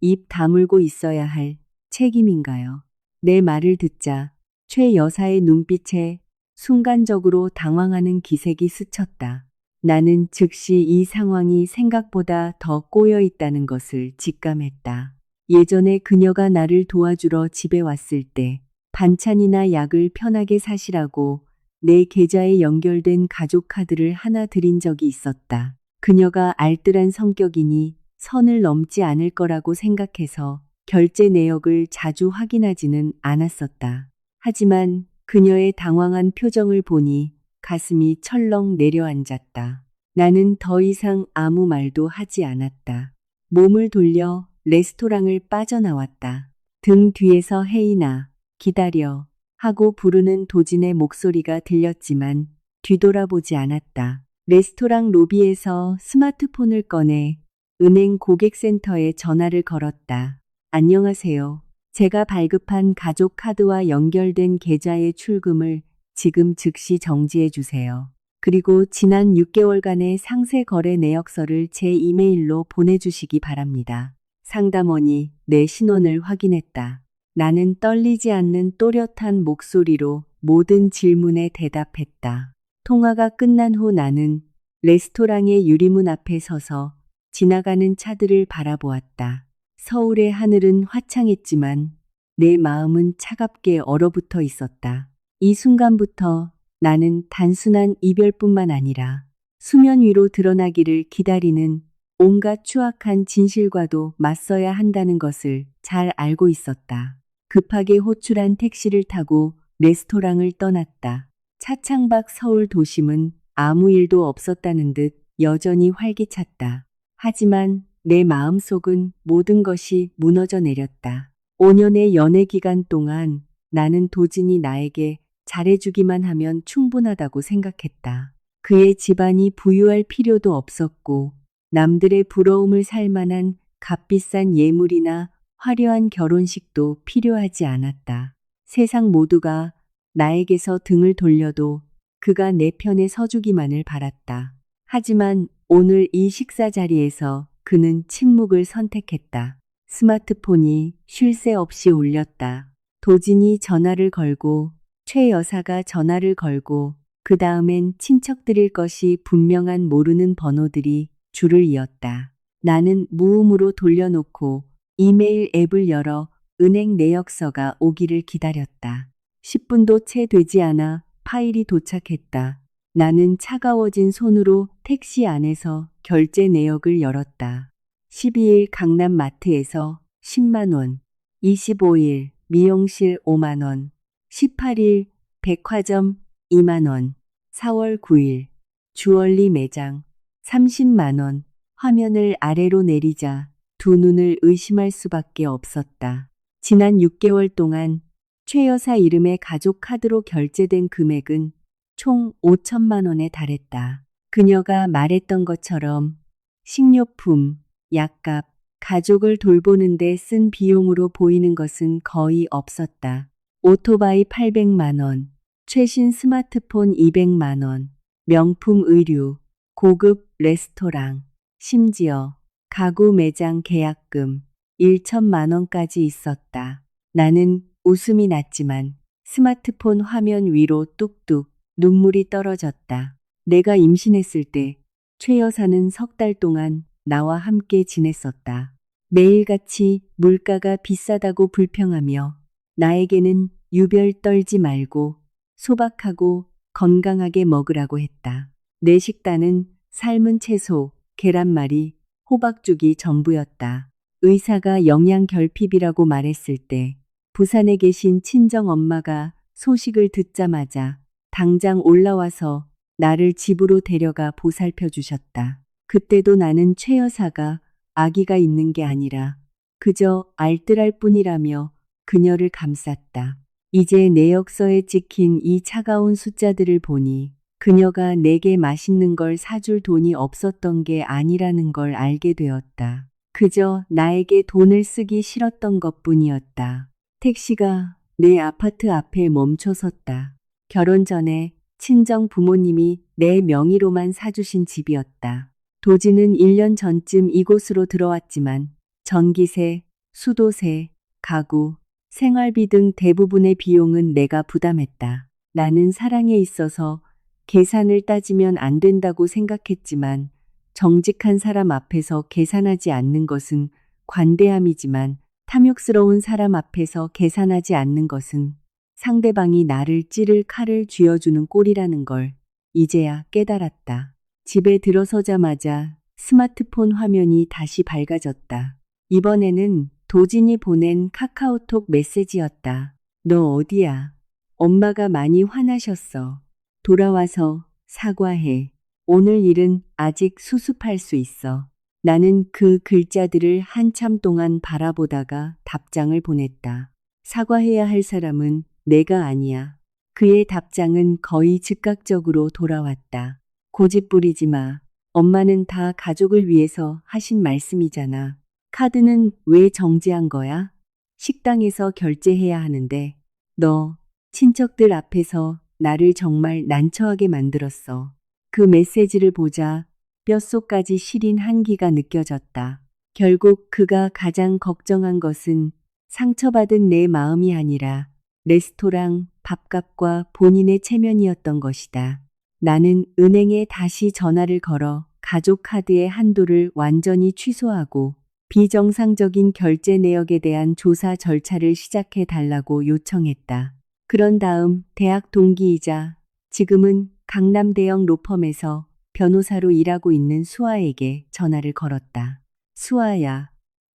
입 다물고 있어야 할 책임인가요? 내 말을 듣자 최 여사의 눈빛에 순간적으로 당황하는 기색이 스쳤다. 나는 즉시 이 상황이 생각보다 더 꼬여 있다는 것을 직감했다. 예전에 그녀가 나를 도와주러 집에 왔을 때 반찬이나 약을 편하게 사시라고 내 계좌에 연결된 가족 카드를 하나 드린 적이 있었다. 그녀가 알뜰한 성격이니 선을 넘지 않을 거라고 생각해서 결제 내역을 자주 확인하지는 않았었다. 하지만 그녀의 당황한 표정을 보니 가슴이 철렁 내려앉았다. 나는 더 이상 아무 말도 하지 않았다. 몸을 돌려 레스토랑을 빠져나왔다. 등 뒤에서 혜인아, 기다려 하고 부르는 도진의 목소리가 들렸지만 뒤돌아보지 않았다. 레스토랑 로비에서 스마트폰을 꺼내 은행 고객센터에 전화를 걸었다. 안녕하세요. 제가 발급한 가족 카드와 연결된 계좌의 출금을 지금 즉시 정지해 주세요. 그리고 지난 6개월간의 상세 거래 내역서를 제 이메일로 보내주시기 바랍니다. 상담원이 내 신원을 확인했다. 나는 떨리지 않는 또렷한 목소리로 모든 질문에 대답했다. 통화가 끝난 후 나는 레스토랑의 유리문 앞에 서서 지나가는 차들을 바라보았다. 서울의 하늘은 화창했지만 내 마음은 차갑게 얼어붙어 있었다. 이 순간부터 나는 단순한 이별뿐만 아니라 수면 위로 드러나기를 기다리는 온갖 추악한 진실과도 맞서야 한다는 것을 잘 알고 있었다. 급하게 호출한 택시를 타고 레스토랑을 떠났다. 차창밖 서울 도심은 아무 일도 없었다는 듯 여전히 활기찼다. 하지만 내 마음속은 모든 것이 무너져 내렸다. 5년의 연애 기간 동안 나는 도진이 나에게 잘해주기만 하면 충분하다고 생각했다. 그의 집안이 부유할 필요도 없었고 남들의 부러움을 살 만한 값비싼 예물이나 화려한 결혼식도 필요하지 않았다. 세상 모두가 나에게서 등을 돌려도 그가 내 편에 서주기만을 바랐다. 하지만 오늘 이 식사 자리에서 그는 침묵을 선택했다. 스마트폰이 쉴 새 없이 울렸다. 도진이 전화를 걸고 최 여사가 전화를 걸고 그 다음엔 친척들일 것이 분명한 모르는 번호들이 줄을 이었다. 나는 무음으로 돌려놓고 이메일 앱을 열어 은행 내역서가 오기를 기다렸다. 10분도 채 되지 않아 파일이 도착했다. 나는 차가워진 손으로 택시 안에서 결제 내역을 열었다. 12일 강남 마트에서 10만 원, 25일 미용실 5만 원, 18일 백화점 2만 원, 4월 9일 주얼리 매장 30만 원. 화면을 아래로 내리자 두 눈을 의심할 수밖에 없었다. 지난 6개월 동안 최 여사 이름의 가족 카드로 결제된 금액은 총 5천만 원에 달했다. 그녀가 말했던 것처럼 식료품, 약값, 가족을 돌보는데 쓴 비용으로 보이는 것은 거의 없었다. 오토바이 800만 원, 최신 스마트폰 200만 원, 명품 의류, 고급 레스토랑, 심지어 가구 매장 계약금 1천만 원까지 있었다. 나는 웃음이 났지만 스마트폰 화면 위로 뚝뚝 눈물이 떨어졌다. 내가 임신했을 때 최 여사는 3달 동안 나와 함께 지냈었다. 매일같이 물가가 비싸다고 불평하며 나에게는 유별 떨지 말고 소박하고 건강하게 먹으라고 했다. 내 식단은 삶은 채소, 계란말이, 호박죽이 전부였다. 의사가 영양 결핍이라고 말했을 때 부산에 계신 친정 엄마가 소식을 듣자마자 당장 올라와서 나를 집으로 데려가 보살펴 주셨다. 그때도 나는 최 여사가 아기가 있는 게 아니라 그저 알뜰할 뿐이라며 그녀를 감쌌다. 이제 내역서에 찍힌 이 차가운 숫자들을 보니 그녀가 내게 맛있는 걸 사줄 돈이 없었던 게 아니라는 걸 알게 되었다. 그저 나에게 돈을 쓰기 싫었던 것뿐이었다. 택시가 내 아파트 앞에 멈춰섰다. 결혼 전에 친정 부모님이 내 명의로만 사주신 집이었다. 도지는 1년 전쯤 이곳으로 들어왔지만 전기세, 수도세, 가구, 생활비 등 대부분의 비용은 내가 부담했다. 나는 사랑에 있어서 계산을 따지면 안 된다고 생각했지만 정직한 사람 앞에서 계산하지 않는 것은 관대함이지만 탐욕스러운 사람 앞에서 계산하지 않는 것은 상대방이 나를 찌를 칼을 쥐어주는 꼴이라는 걸 이제야 깨달았다. 집에 들어서자마자 스마트폰 화면이 다시 밝아졌다. 이번에는 도진이 보낸 카카오톡 메시지였다. 너 어디야? 엄마가 많이 화나셨어. 돌아와서 사과해. 오늘 일은 아직 수습할 수 있어. 나는 그 글자들을 한참 동안 바라보다가 답장을 보냈다. 사과해야 할 사람은 내가 아니야. 그의 답장은 거의 즉각적으로 돌아왔다. 고집 부리지 마. 엄마는 다 가족을 위해서 하신 말씀이잖아. 카드는 왜 정지한 거야? 식당에서 결제해야 하는데. 너 친척들 앞에서 나를 정말 난처하게 만들었어. 그 메시지를 보자 뼛속까지 시린 한기가 느껴졌다. 결국 그가 가장 걱정한 것은 상처받은 내 마음이 아니라 레스토랑 밥값과 본인의 체면이었던 것이다. 나는 은행에 다시 전화를 걸어 가족 카드의 한도를 완전히 취소하고 비정상적인 결제 내역에 대한 조사 절차를 시작해 달라고 요청했다. 그런 다음 대학 동기이자 지금은 강남대형 로펌에서 변호사로 일하고 있는 수아에게 전화를 걸었다. 수아야,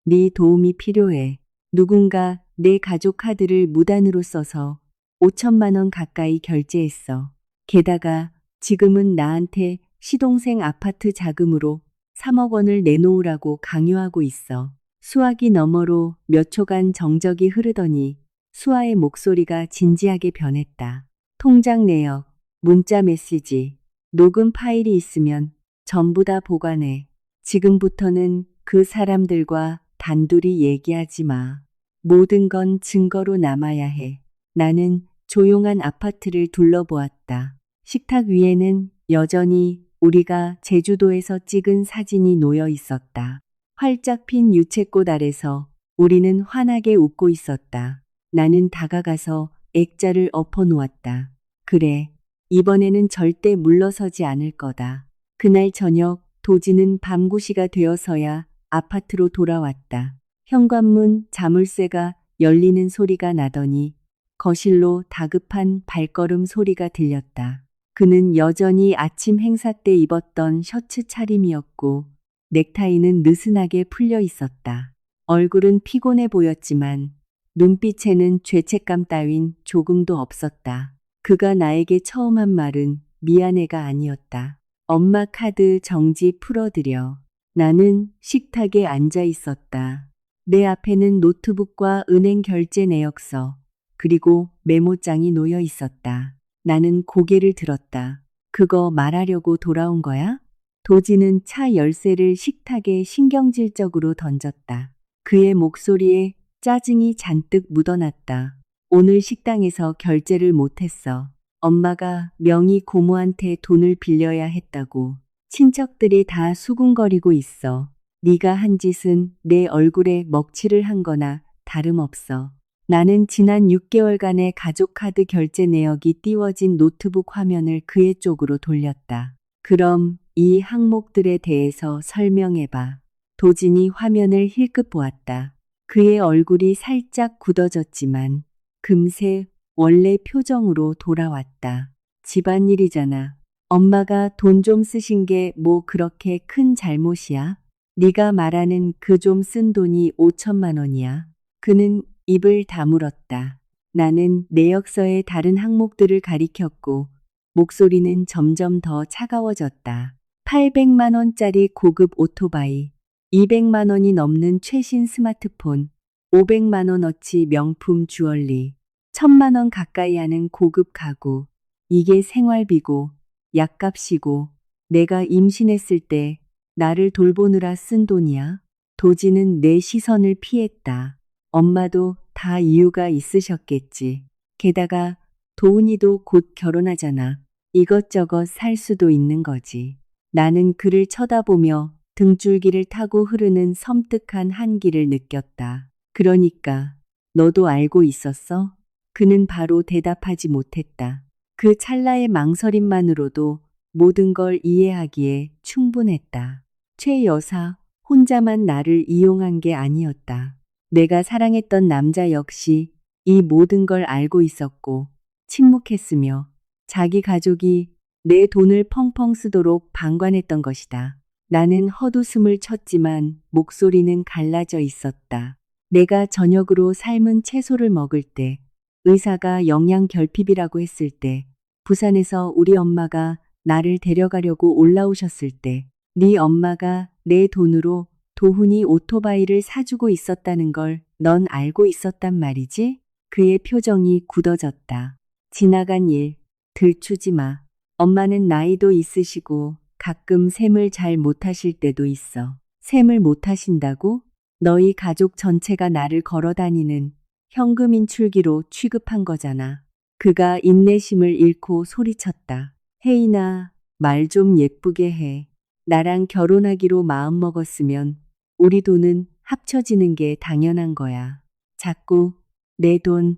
네 도움이 필요해. 누군가 내 가족 카드를 무단으로 써서 5천만 원 가까이 결제했어. 게다가 지금은 나한테 시동생 아파트 자금으로 3억 원을 내놓으라고 강요하고 있어. 수화기 너머로 몇 초간 정적이 흐르더니 수아의 목소리가 진지하게 변했다. 통장 내역, 문자 메시지, 녹음 파일이 있으면 전부 다 보관해. 지금부터는 그 사람들과 단둘이 얘기하지 마. 모든 건 증거로 남아야 해. 나는 조용한 아파트를 둘러보았다. 식탁 위에는 여전히 우리가 제주도에서 찍은 사진이 놓여 있었다. 활짝 핀 유채꽃 아래서 우리는 환하게 웃고 있었다. 나는 다가가서 액자를 엎어 놓았다. 그래, 이번에는 절대 물러서지 않을 거다. 그날 저녁 도지는 밤 9시가 되어서야 아파트로 돌아왔다. 현관문 자물쇠가 열리는 소리가 나더니 거실로 다급한 발걸음 소리가 들렸다. 그는 여전히 아침 행사 때 입었던 셔츠 차림이었고 넥타이는 느슨하게 풀려 있었다. 얼굴은 피곤해 보였지만 눈빛에는 죄책감 따윈 조금도 없었다. 그가 나에게 처음 한 말은 미안해가 아니었다. 엄마 카드 정지 풀어드려. 나는 식탁에 앉아 있었다. 내 앞에는 노트북과 은행 결제 내역서, 그리고 메모장이 놓여 있었다. 나는 고개를 들었다. 그거 말하려고 돌아온 거야? 도지는 차 열쇠를 식탁에 신경질적으로 던졌다. 그의 목소리에 짜증이 잔뜩 묻어났다. 오늘 식당에서 결제를 못했어. 엄마가 명의 고모한테 돈을 빌려야 했다고. 친척들이 다 수군거리고 있어. 네가 한 짓은 내 얼굴에 먹칠을 한 거나 다름없어. 나는 지난 6개월간의 가족카드 결제 내역이 띄워진 노트북 화면을 그의 쪽으로 돌렸다. 그럼 이 항목들에 대해서 설명해봐. 도진이 화면을 힐끗 보았다. 그의 얼굴이 살짝 굳어졌지만 금세 원래 표정으로 돌아왔다. 집안일이잖아. 엄마가 돈 좀 쓰신 게 뭐 그렇게 큰 잘못이야? 네가 말하는 그 좀 쓴 돈이 5천만 원이야. 그는 입을 다물었다. 나는 내역서의 다른 항목들을 가리켰고 목소리는 점점 더 차가워졌다. 800만 원짜리 고급 오토바이, 200만 원이 넘는 최신 스마트폰, 500만 원어치 명품 주얼리, 1000만 원 가까이 하는 고급 가구. 이게 생활비고 약값이고 내가 임신했을 때 나를 돌보느라 쓴 돈이야. 도지는 내 시선을 피했다. 엄마도 다 이유가 있으셨겠지. 게다가 도훈이도 곧 결혼하잖아. 이것저것 살 수도 있는 거지. 나는 그를 쳐다보며 등줄기를 타고 흐르는 섬뜩한 한기를 느꼈다. 그러니까 너도 알고 있었어? 그는 바로 대답하지 못했다. 그 찰나의 망설임만으로도 모든 걸 이해하기에 충분했다. 최 여사 혼자만 나를 이용한 게 아니었다. 내가 사랑했던 남자 역시 이 모든 걸 알고 있었고 침묵했으며 자기 가족이 내 돈을 펑펑 쓰도록 방관했던 것이다. 나는 헛웃음을 쳤지만 목소리는 갈라져 있었다. 내가 저녁으로 삶은 채소를 먹을 때, 의사가 영양 결핍이라고 했을 때, 부산에서 우리 엄마가 나를 데려가려고 올라오셨을 때, 네 엄마가 내 돈으로 도훈이 오토바이를 사주고 있었다는 걸 넌 알고 있었단 말이지? 그의 표정이 굳어졌다. 지나간 일, 들추지 마. 엄마는 나이도 있으시고 가끔 셈을 잘 못하실 때도 있어. 셈을 못하신다고? 너희 가족 전체가 나를 걸어다니는 현금 인출기로 취급한 거잖아. 그가 인내심을 잃고 소리쳤다. 혜인아, 말 좀 예쁘게 해. 나랑 결혼하기로 마음먹었으면 우리 돈은 합쳐지는 게 당연한 거야. 자꾸 내 돈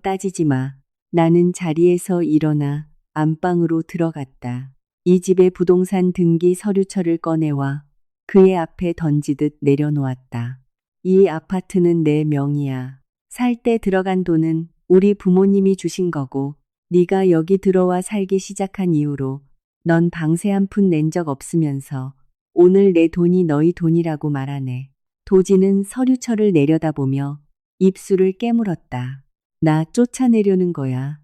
따지지 마. 나는 자리에서 일어나 안방으로 들어갔다. 이 집의 부동산 등기 서류철을 꺼내와 그의 앞에 던지듯 내려놓았다. 이 아파트는 내 명의야. 살 때 들어간 돈은 우리 부모님이 주신 거고 네가 여기 들어와 살기 시작한 이후로 넌 방세 한 푼 낸 적 없으면서 오늘 내 돈이 너희 돈이라고 말하네. 도지는 서류철을 내려다보며 입술을 깨물었다. 나 쫓아내려는 거야.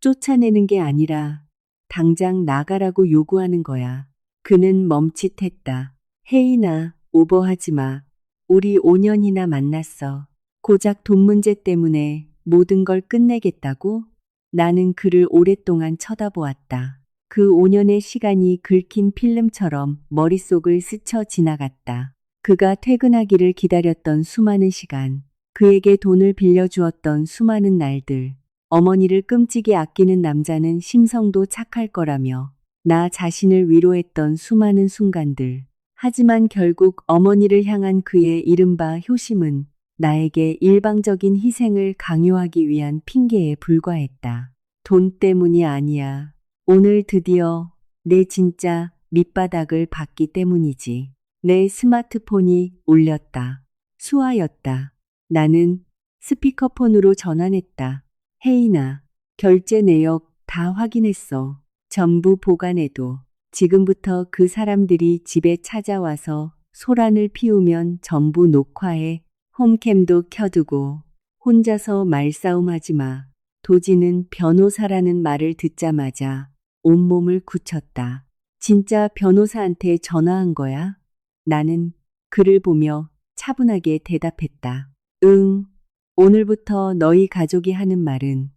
쫓아내는 게 아니라 당장 나가라고 요구하는 거야. 그는 멈칫했다. 혜인아, 오버하지 마. 우리 5년이나 만났어. 고작 돈 문제 때문에 모든 걸 끝내겠다고? 나는 그를 오랫동안 쳐다보았다. 그 5년의 시간이 긁힌 필름처럼 머릿속을 스쳐 지나갔다. 그가 퇴근하기를 기다렸던 수많은 시간, 그에게 돈을 빌려주었던 수많은 날들, 어머니를 끔찍이 아끼는 남자는 심성도 착할 거라며 나 자신을 위로했던 수많은 순간들. 하지만 결국 어머니를 향한 그의 이른바 효심은 나에게 일방적인 희생을 강요하기 위한 핑계에 불과했다. 돈 때문이 아니야. 오늘 드디어 내 진짜 밑바닥을 봤기 때문이지. 내 스마트폰이 울렸다. 수아였다. 나는 스피커폰으로 전환했다. 혜인아, 결제 내역 다 확인했어. 전부 보관해도. 지금부터 그 사람들이 집에 찾아와서 소란을 피우면 전부 녹화해. 홈캠도 켜두고. 혼자서 말싸움하지 마. 도지는 변호사라는 말을 듣자마자 온몸을 굳혔다. 진짜 변호사한테 전화한 거야? 나는 그를 보며 차분하게 대답했다. 응. 오늘부터 너희 가족이 하는 말은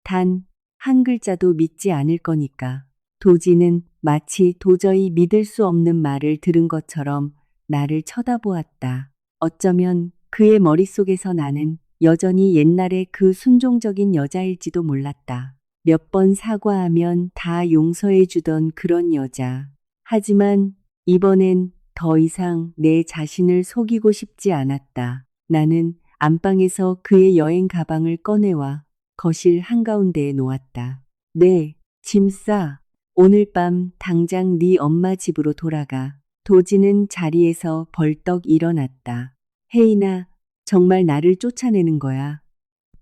단 한 글자도 믿지 않을 거니까. 도지는 마치 도저히 믿을 수 없는 말을 들은 것처럼 나를 쳐다보았다. 어쩌면 그의 머릿속에서 나는 여전히 옛날의 그 순종적인 여자일지도 몰랐다. 몇 번 사과하면 다 용서해 주던 그런 여자. 하지만 이번엔 더 이상 내 자신을 속이고 싶지 않았다. 나는 안방에서 그의 여행 가방을 꺼내와 거실 한가운데에 놓았다. 네, 짐 싸. 오늘 밤 당장 네 엄마 집으로 돌아가. 도지는 자리에서 벌떡 일어났다. 혜인아, 정말 나를 쫓아내는 거야.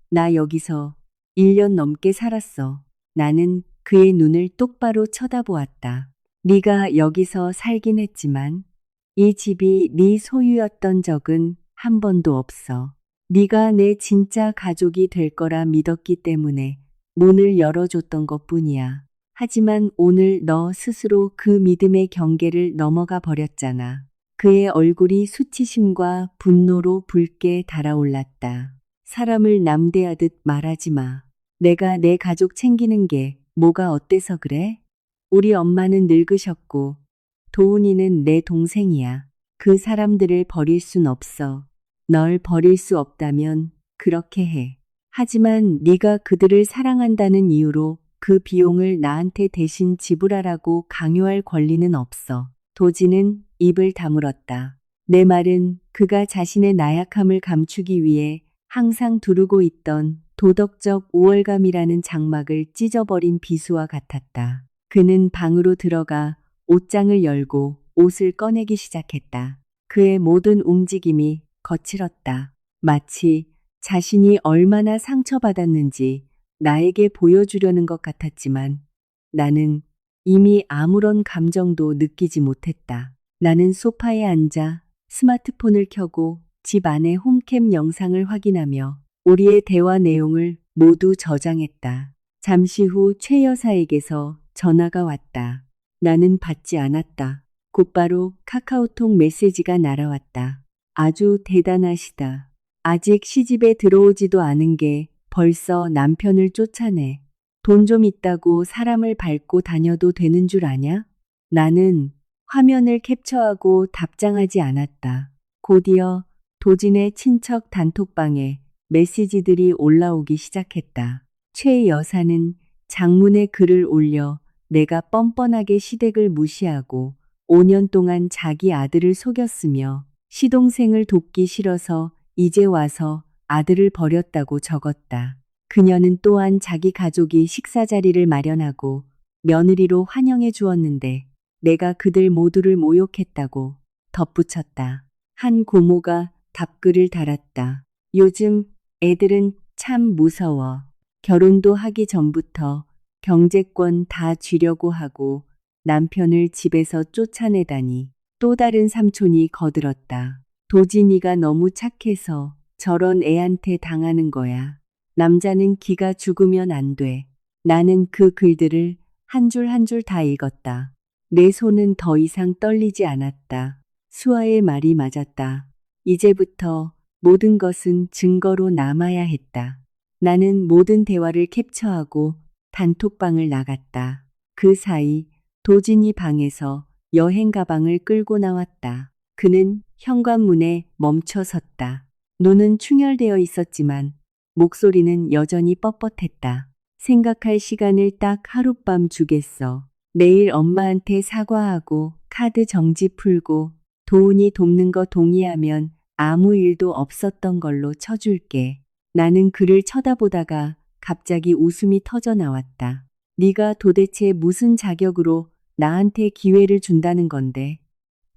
나 여기서 1년 넘게 살았어. 나는 그의 눈을 똑바로 쳐다보았다. 네가 여기서 살긴 했지만 이 집이 네 소유였던 적은 한 번도 없어. 네가 내 진짜 가족이 될 거라 믿었기 때문에 문을 열어줬던 것뿐이야. 하지만 오늘 너 스스로 그 믿음의 경계를 넘어가 버렸잖아. 그의 얼굴이 수치심과 분노로 붉게 달아올랐다. 사람을 남대하듯 말하지 마. 내가 내 가족 챙기는 게 뭐가 어때서 그래? 우리 엄마는 늙으셨고 도훈이는 내 동생이야. 그 사람들을 버릴 순 없어. 널 버릴 수 없다면 그렇게 해. 하지만 네가 그들을 사랑한다는 이유로 그 비용을 나한테 대신 지불하라고 강요할 권리는 없어. 도지는 입을 다물었다. 내 말은 그가 자신의 나약함을 감추기 위해 항상 두르고 있던 도덕적 우월감이라는 장막을 찢어버린 비수와 같았다. 그는 방으로 들어가 옷장을 열고 옷을 꺼내기 시작했다. 그의 모든 움직임이 거칠었다. 마치 자신이 얼마나 상처받았는지 나에게 보여주려는 것 같았지만 나는 이미 아무런 감정도 느끼지 못했다. 나는 소파에 앉아 스마트폰을 켜고 집 안의 홈캠 영상을 확인하며 우리의 대화 내용을 모두 저장했다. 잠시 후 최 여사에게서 전화가 왔다. 나는 받지 않았다. 곧바로 카카오톡 메시지가 날아왔다. 아주 대단하시다. 아직 시집에 들어오지도 않은 게 벌써 남편을 쫓아내. 돈 좀 있다고 사람을 밟고 다녀도 되는 줄 아냐? 나는 화면을 캡처하고 답장하지 않았다. 곧이어 도진의 친척 단톡방에 메시지들이 올라오기 시작했다. 최 여사는 장문의 글을 올려 내가 뻔뻔하게 시댁을 무시하고 5년 동안 자기 아들을 속였으며 시동생을 돕기 싫어서 이제 와서 아들을 버렸다고 적었다. 그녀는 또한 자기 가족이 식사 자리를 마련하고 며느리로 환영해 주었는데 내가 그들 모두를 모욕했다고 덧붙였다. 한 고모가 답글을 달았다. 요즘 애들은 참 무서워. 결혼도 하기 전부터 경제권 다 쥐려고 하고 남편을 집에서 쫓아내다니. 또 다른 삼촌이 거들었다. 도진이가 너무 착해서 저런 애한테 당하는 거야. 남자는 기가 죽으면 안 돼. 나는 그 글들을 한 줄 한 줄 다 읽었다. 내 손은 더 이상 떨리지 않았다. 수아의 말이 맞았다. 이제부터 모든 것은 증거로 남아야 했다. 나는 모든 대화를 캡처하고 단톡방을 나갔다. 그 사이 도진이 방에서 여행 가방을 끌고 나왔다. 그는 현관문에 멈춰 섰다. 눈은 충혈되어 있었지만 목소리는 여전히 뻣뻣했다. 생각할 시간을 딱 하룻밤 주겠어. 내일 엄마한테 사과하고 카드 정지 풀고 도훈이 돕는 거 동의하면 아무 일도 없었던 걸로 쳐줄게. 나는 그를 쳐다보다가 갑자기 웃음이 터져 나왔다. 네가 도대체 무슨 자격으로 나한테 기회를 준다는 건데.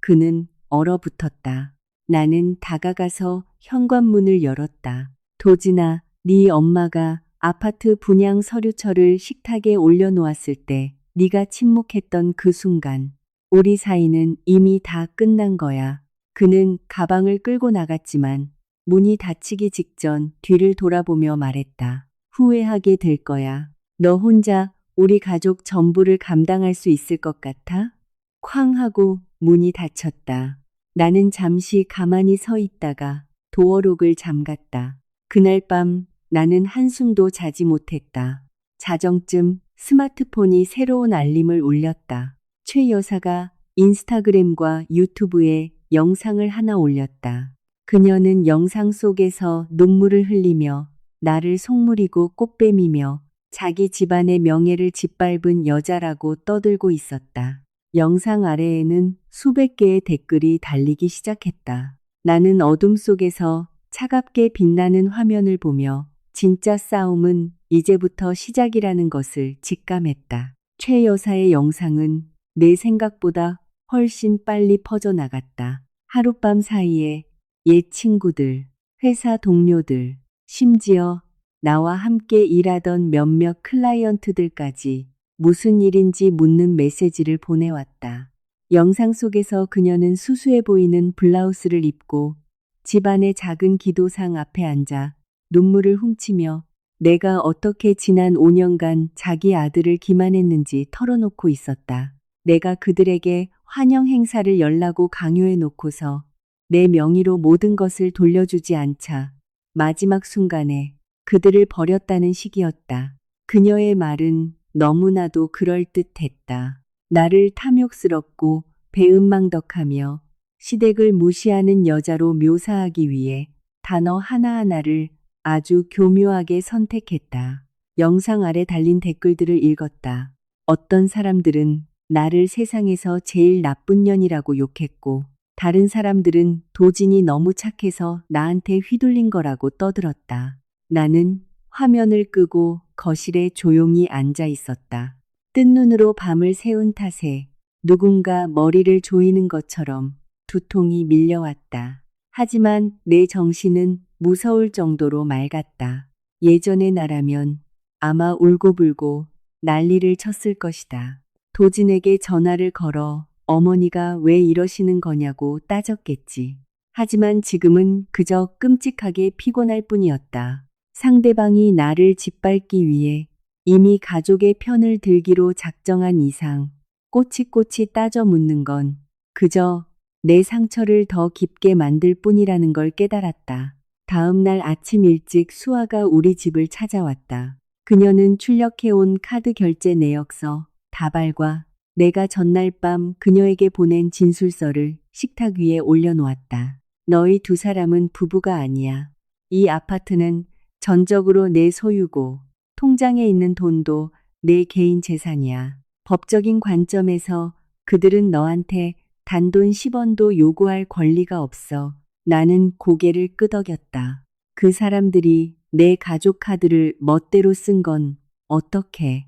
그는 얼어붙었다. 나는 다가가서 현관문을 열었다. 도진아, 네 엄마가 아파트 분양 서류서를 식탁에 올려놓았을 때 네가 침묵했던 그 순간 우리 사이는 이미 다 끝난 거야. 그는 가방을 끌고 나갔지만 문이 닫히기 직전 뒤를 돌아보며 말했다. 후회하게 될 거야. 너 혼자 우리 가족 전부를 감당할 수 있을 것 같아? 쾅 하고 문이 닫혔다. 나는 잠시 가만히 서 있다가 도어록을 잠갔다. 그날 밤 나는 한숨도 자지 못했다. 자정쯤 스마트폰이 새로운 알림을 울렸다. 최 여사가 인스타그램과 유튜브에 영상을 하나 올렸다. 그녀는 영상 속에서 눈물을 흘리며 나를 속물이고 꽃뱀이며 자기 집안의 명예를 짓밟은 여자라고 떠들고 있었다. 영상 아래에는 수백 개의 댓글이 달리기 시작했다. 나는 어둠 속에서 차갑게 빛나는 화면을 보며 진짜 싸움은 이제부터 시작이라는 것을 직감했다. 최 여사의 영상은 내 생각보다 훨씬 빨리 퍼져나갔다. 하룻밤 사이에 옛 친구들, 회사 동료들, 심지어 나와 함께 일하던 몇몇 클라이언트들까지 무슨 일인지 묻는 메시지를 보내왔다. 영상 속에서 그녀는 수수해 보이는 블라우스를 입고 집안의 작은 기도상 앞에 앉아 눈물을 훔치며 내가 어떻게 지난 5년간 자기 아들을 기만했는지 털어놓고 있었다. 내가 그들에게 환영 행사를 열라고 강요해 놓고서 내 명의로 모든 것을 돌려주지 않자 마지막 순간에 그들을 버렸다는 식이었다. 그녀의 말은 너무나도 그럴듯했다. 나를 탐욕스럽고 배은망덕하며 시댁을 무시하는 여자로 묘사하기 위해 단어 하나하나를 아주 교묘하게 선택했다. 영상 아래 달린 댓글들을 읽었다. 어떤 사람들은 나를 세상에서 제일 나쁜 년이라고 욕했고 다른 사람들은 도진이 너무 착해서 나한테 휘둘린 거라고 떠들었다. 나는 화면을 끄고 거실에 조용히 앉아 있었다. 뜬 눈으로 밤을 새운 탓에 누군가 머리를 조이는 것처럼 두통이 밀려왔다. 하지만 내 정신은 무서울 정도로 맑았다. 예전의 나라면 아마 울고불고 난리를 쳤을 것이다. 도진에게 전화를 걸어 어머니가 왜 이러시는 거냐고 따졌겠지. 하지만 지금은 그저 끔찍하게 피곤할 뿐이었다. 상대방이 나를 짓밟기 위해 이미 가족의 편을 들기로 작정한 이상 꼬치꼬치 따져 묻는 건 그저 내 상처를 더 깊게 만들 뿐이라는 걸 깨달았다. 다음 날 아침 일찍 수아가 우리 집을 찾아왔다. 그녀는 출력해온 카드 결제 내역서, 다발과 내가 전날 밤 그녀에게 보낸 진술서를 식탁 위에 올려놓았다. 너희 두 사람은 부부가 아니야. 이 아파트는 전적으로 내 소유고 통장에 있는 돈도 내 개인 재산이야. 법적인 관점에서 그들은 너한테 단돈 10원도 요구할 권리가 없어. 나는 고개를 끄덕였다. 그 사람들이 내 가족 카드를 멋대로 쓴 건 어떻게?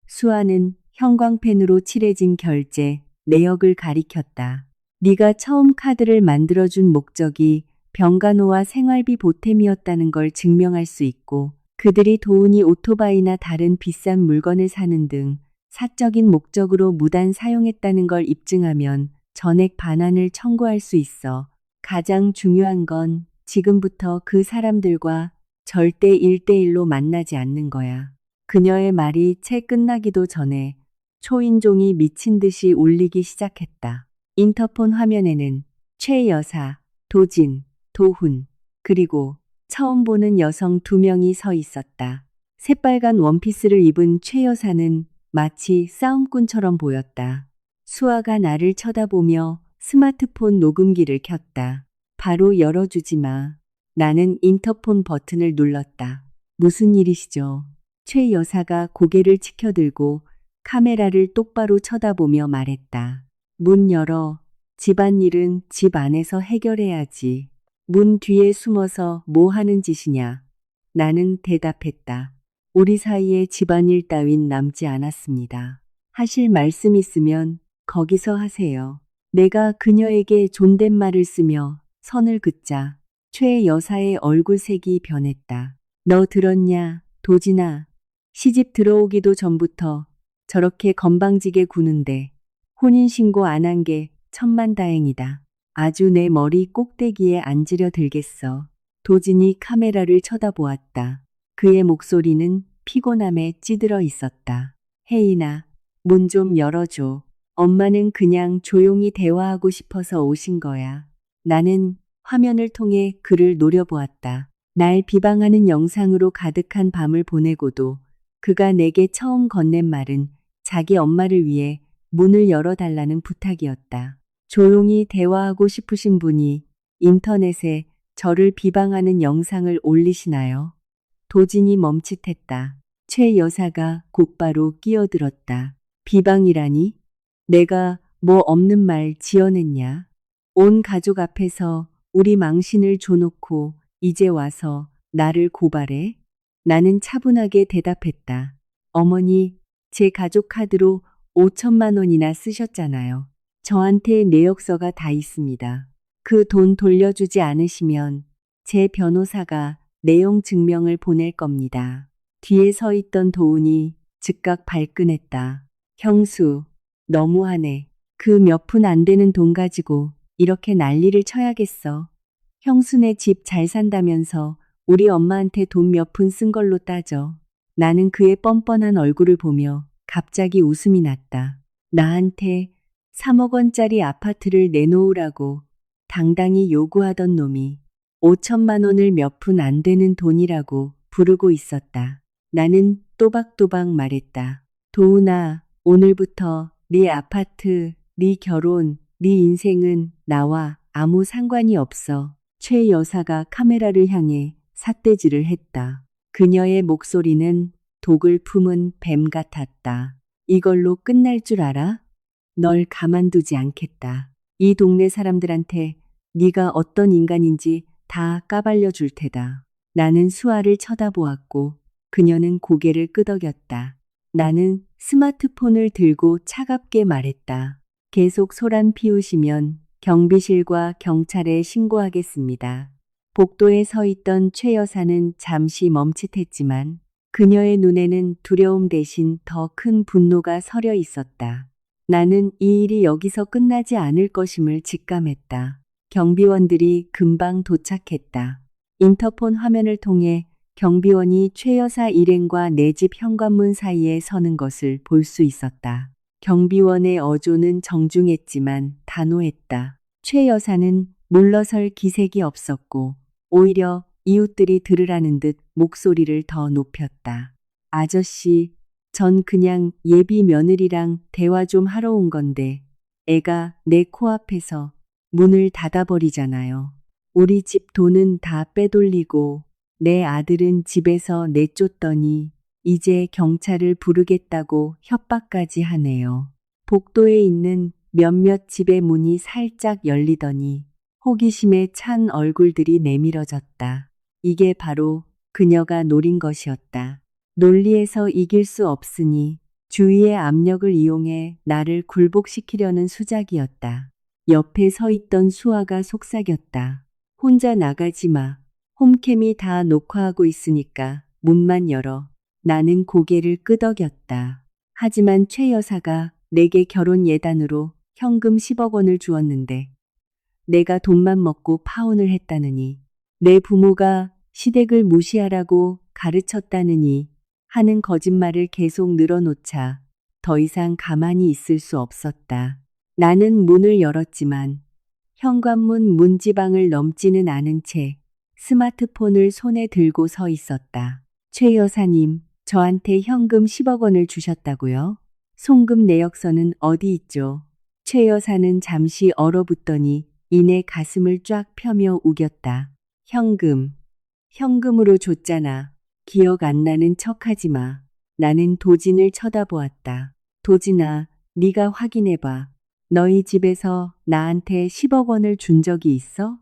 수아는 형광펜으로 칠해진 결제 내역을 가리켰다. 네가 처음 카드를 만들어준 목적이 병간호와 생활비 보탬이었다는 걸 증명할 수 있고 그들이 도훈이 오토바이나 다른 비싼 물건을 사는 등 사적인 목적으로 무단 사용했다는 걸 입증하면 전액 반환을 청구할 수 있어. 가장 중요한 건 지금부터 그 사람들과 절대 1대1로 만나지 않는 거야. 그녀의 말이 채 끝나기도 전에 초인종이 미친 듯이 울리기 시작했다. 인터폰 화면에는 최 여사, 도진, 도훈, 그리고 처음 보는 여성 2명이 서 있었다. 새빨간 원피스를 입은 최 여사는 마치 싸움꾼처럼 보였다. 수아가 나를 쳐다보며 스마트폰 녹음기를 켰다. 바로 열어주지 마. 나는 인터폰 버튼을 눌렀다. 무슨 일이시죠? 최 여사가 고개를 치켜들고 카메라를 똑바로 쳐다보며 말했다. 문 열어. 집안일은 집 안에서 해결해야지. 문 뒤에 숨어서 뭐 하는 짓이냐? 나는 대답했다. 우리 사이에 집안일 따윈 남지 않았습니다. 하실 말씀 있으면 거기서 하세요. 내가 그녀에게 존댓말을 쓰며 선을 긋자 최 여사의 얼굴색이 변했다. 너 들었냐, 도진아. 시집 들어오기도 전부터 저렇게 건방지게 구는데 혼인신고 안 한 게 천만다행이다. 아주 내 머리 꼭대기에 앉으려 들겠어. 도진이 카메라를 쳐다보았다. 그의 목소리는 피곤함에 찌들어 있었다. 혜인아, 문 좀 열어줘. 엄마는 그냥 조용히 대화하고 싶어서 오신 거야. 나는 화면을 통해 그를 노려보았다. 날 비방하는 영상으로 가득한 밤을 보내고도 그가 내게 처음 건넨 말은 자기 엄마를 위해 문을 열어달라는 부탁이었다. 조용히 대화하고 싶으신 분이 인터넷에 저를 비방하는 영상을 올리시나요? 도진이 멈칫했다. 최 여사가 곧바로 끼어들었다. 비방이라니? 내가 뭐 없는 말 지어냈냐? 온 가족 앞에서 우리 망신을 줘놓고 이제 와서 나를 고발해? 나는 차분하게 대답했다. 어머니, 제 가족 카드로 5천만 원이나 쓰셨잖아요. 저한테 내역서가 다 있습니다. 그 돈 돌려주지 않으시면 제 변호사가 내용 증명을 보낼 겁니다. 뒤에 서 있던 도훈이 즉각 발끈했다. 형수, 너무하네. 그 몇 푼 안 되는 돈 가지고 이렇게 난리를 쳐야겠어. 형수네 집 잘 산다면서 우리 엄마한테 돈 몇 푼 쓴 걸로 따져. 나는 그의 뻔뻔한 얼굴을 보며 갑자기 웃음이 났다. 나한테 3억 원짜리 아파트를 내놓으라고 당당히 요구하던 놈이 5천만 원을 몇 푼 안 되는 돈이라고 부르고 있었다. 나는 또박또박 말했다. 도훈아, 오늘부터 네 아파트, 네 결혼, 네 인생은 나와 아무 상관이 없어. 최 여사가 카메라를 향해 삿대질을 했다. 그녀의 목소리는 독을 품은 뱀 같았다. 이걸로 끝날 줄 알아? 널 가만두지 않겠다. 이 동네 사람들한테 네가 어떤 인간인지 다 까발려 줄 테다. 나는 수아를 쳐다보았고 그녀는 고개를 끄덕였다. 나는 스마트폰을 들고 차갑게 말했다. 계속 소란 피우시면 경비실과 경찰에 신고하겠습니다. 복도에 서 있던 최 여사는 잠시 멈칫했지만 그녀의 눈에는 두려움 대신 더 큰 분노가 서려 있었다. 나는 이 일이 여기서 끝나지 않을 것임을 직감했다. 경비원들이 금방 도착했다. 인터폰 화면을 통해 경비원이 최 여사 일행과 내 집 현관문 사이에 서는 것을 볼 수 있었다. 경비원의 어조는 정중했지만 단호했다. 최 여사는 물러설 기색이 없었고 오히려 이웃들이 들으라는 듯 목소리를 더 높였다. 아저씨, 전 그냥 예비 며느리랑 대화 좀 하러 온 건데 애가 내 코앞에서 문을 닫아버리잖아요. 우리 집 돈은 다 빼돌리고 내 아들은 집에서 내쫓더니 이제 경찰을 부르겠다고 협박까지 하네요. 복도에 있는 몇몇 집의 문이 살짝 열리더니 호기심에 찬 얼굴들이 내밀어졌다. 이게 바로 그녀가 노린 것이었다. 논리에서 이길 수 없으니 주위의 압력을 이용해 나를 굴복시키려는 수작이었다. 옆에 서 있던 수아가 속삭였다. 혼자 나가지 마. 홈캠이 다 녹화하고 있으니까 문만 열어. 나는 고개를 끄덕였다. 하지만 최 여사가 내게 결혼 예단으로 현금 10억 원을 주었는데 내가 돈만 먹고 파혼을 했다느니 내 부모가 시댁을 무시하라고 가르쳤다느니 하는 거짓말을 계속 늘어놓자 더 이상 가만히 있을 수 없었다. 나는 문을 열었지만 현관문 문지방을 넘지는 않은 채 스마트폰을 손에 들고 서 있었다. 최 여사님, 저한테 현금 10억 원을 주셨다고요? 송금 내역서는 어디 있죠? 최 여사는 잠시 얼어붙더니 이내 가슴을 쫙 펴며 우겼다. 현금으로 줬잖아. 기억 안 나는 척하지 마. 나는 도진을 쳐다보았다. 도진아, 네가 확인해봐. 너희 집에서 나한테 10억 원을 준 적이 있어?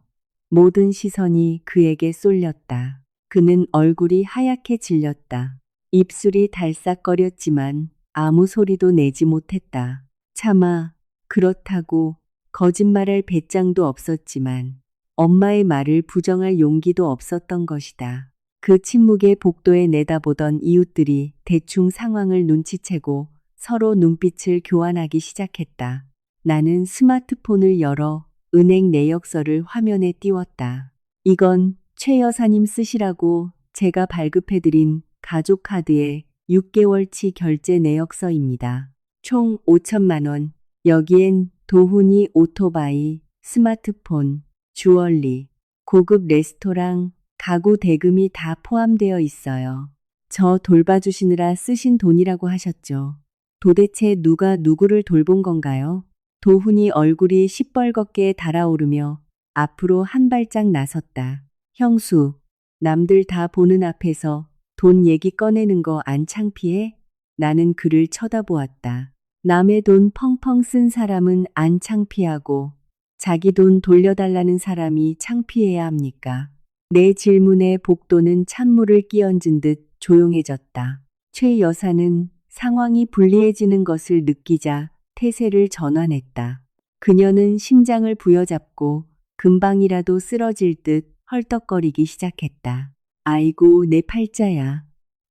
모든 시선이 그에게 쏠렸다. 그는 얼굴이 하얗게 질렸다. 입술이 달싹거렸지만 아무 소리도 내지 못했다. 차마 그렇다고 거짓말할 배짱도 없었지만 엄마의 말을 부정할 용기도 없었던 것이다. 그 침묵의 복도에 내다보던 이웃들이 대충 상황을 눈치채고 서로 눈빛을 교환하기 시작했다. 나는 스마트폰을 열어 은행 내역서를 화면에 띄웠다. 이건 최 여사님 쓰시라고 제가 발급해드린 가족카드의 6개월치 결제 내역서입니다. 총 5천만 원. 여기엔 도훈이 오토바이, 스마트폰, 주얼리, 고급 레스토랑, 가구 대금이 다 포함되어 있어요. 저 돌봐주시느라 쓰신 돈이라고 하셨죠. 도대체 누가 누구를 돌본 건가요? 도훈이 얼굴이 시뻘겋게 달아오르며 앞으로 한 발짝 나섰다. 형수, 남들 다 보는 앞에서 돈 얘기 꺼내는 거 안 창피해? 나는 그를 쳐다보았다. 남의 돈 펑펑 쓴 사람은 안 창피하고 자기 돈 돌려달라는 사람이 창피해야 합니까? 내 질문에 복도는 찬물을 끼얹은 듯 조용해졌다. 최 여사는 상황이 불리해지는 것을 느끼자 태세를 전환했다. 그녀는 심장을 부여잡고 금방이라도 쓰러질 듯 헐떡거리기 시작했다. 아이고 내 팔자야.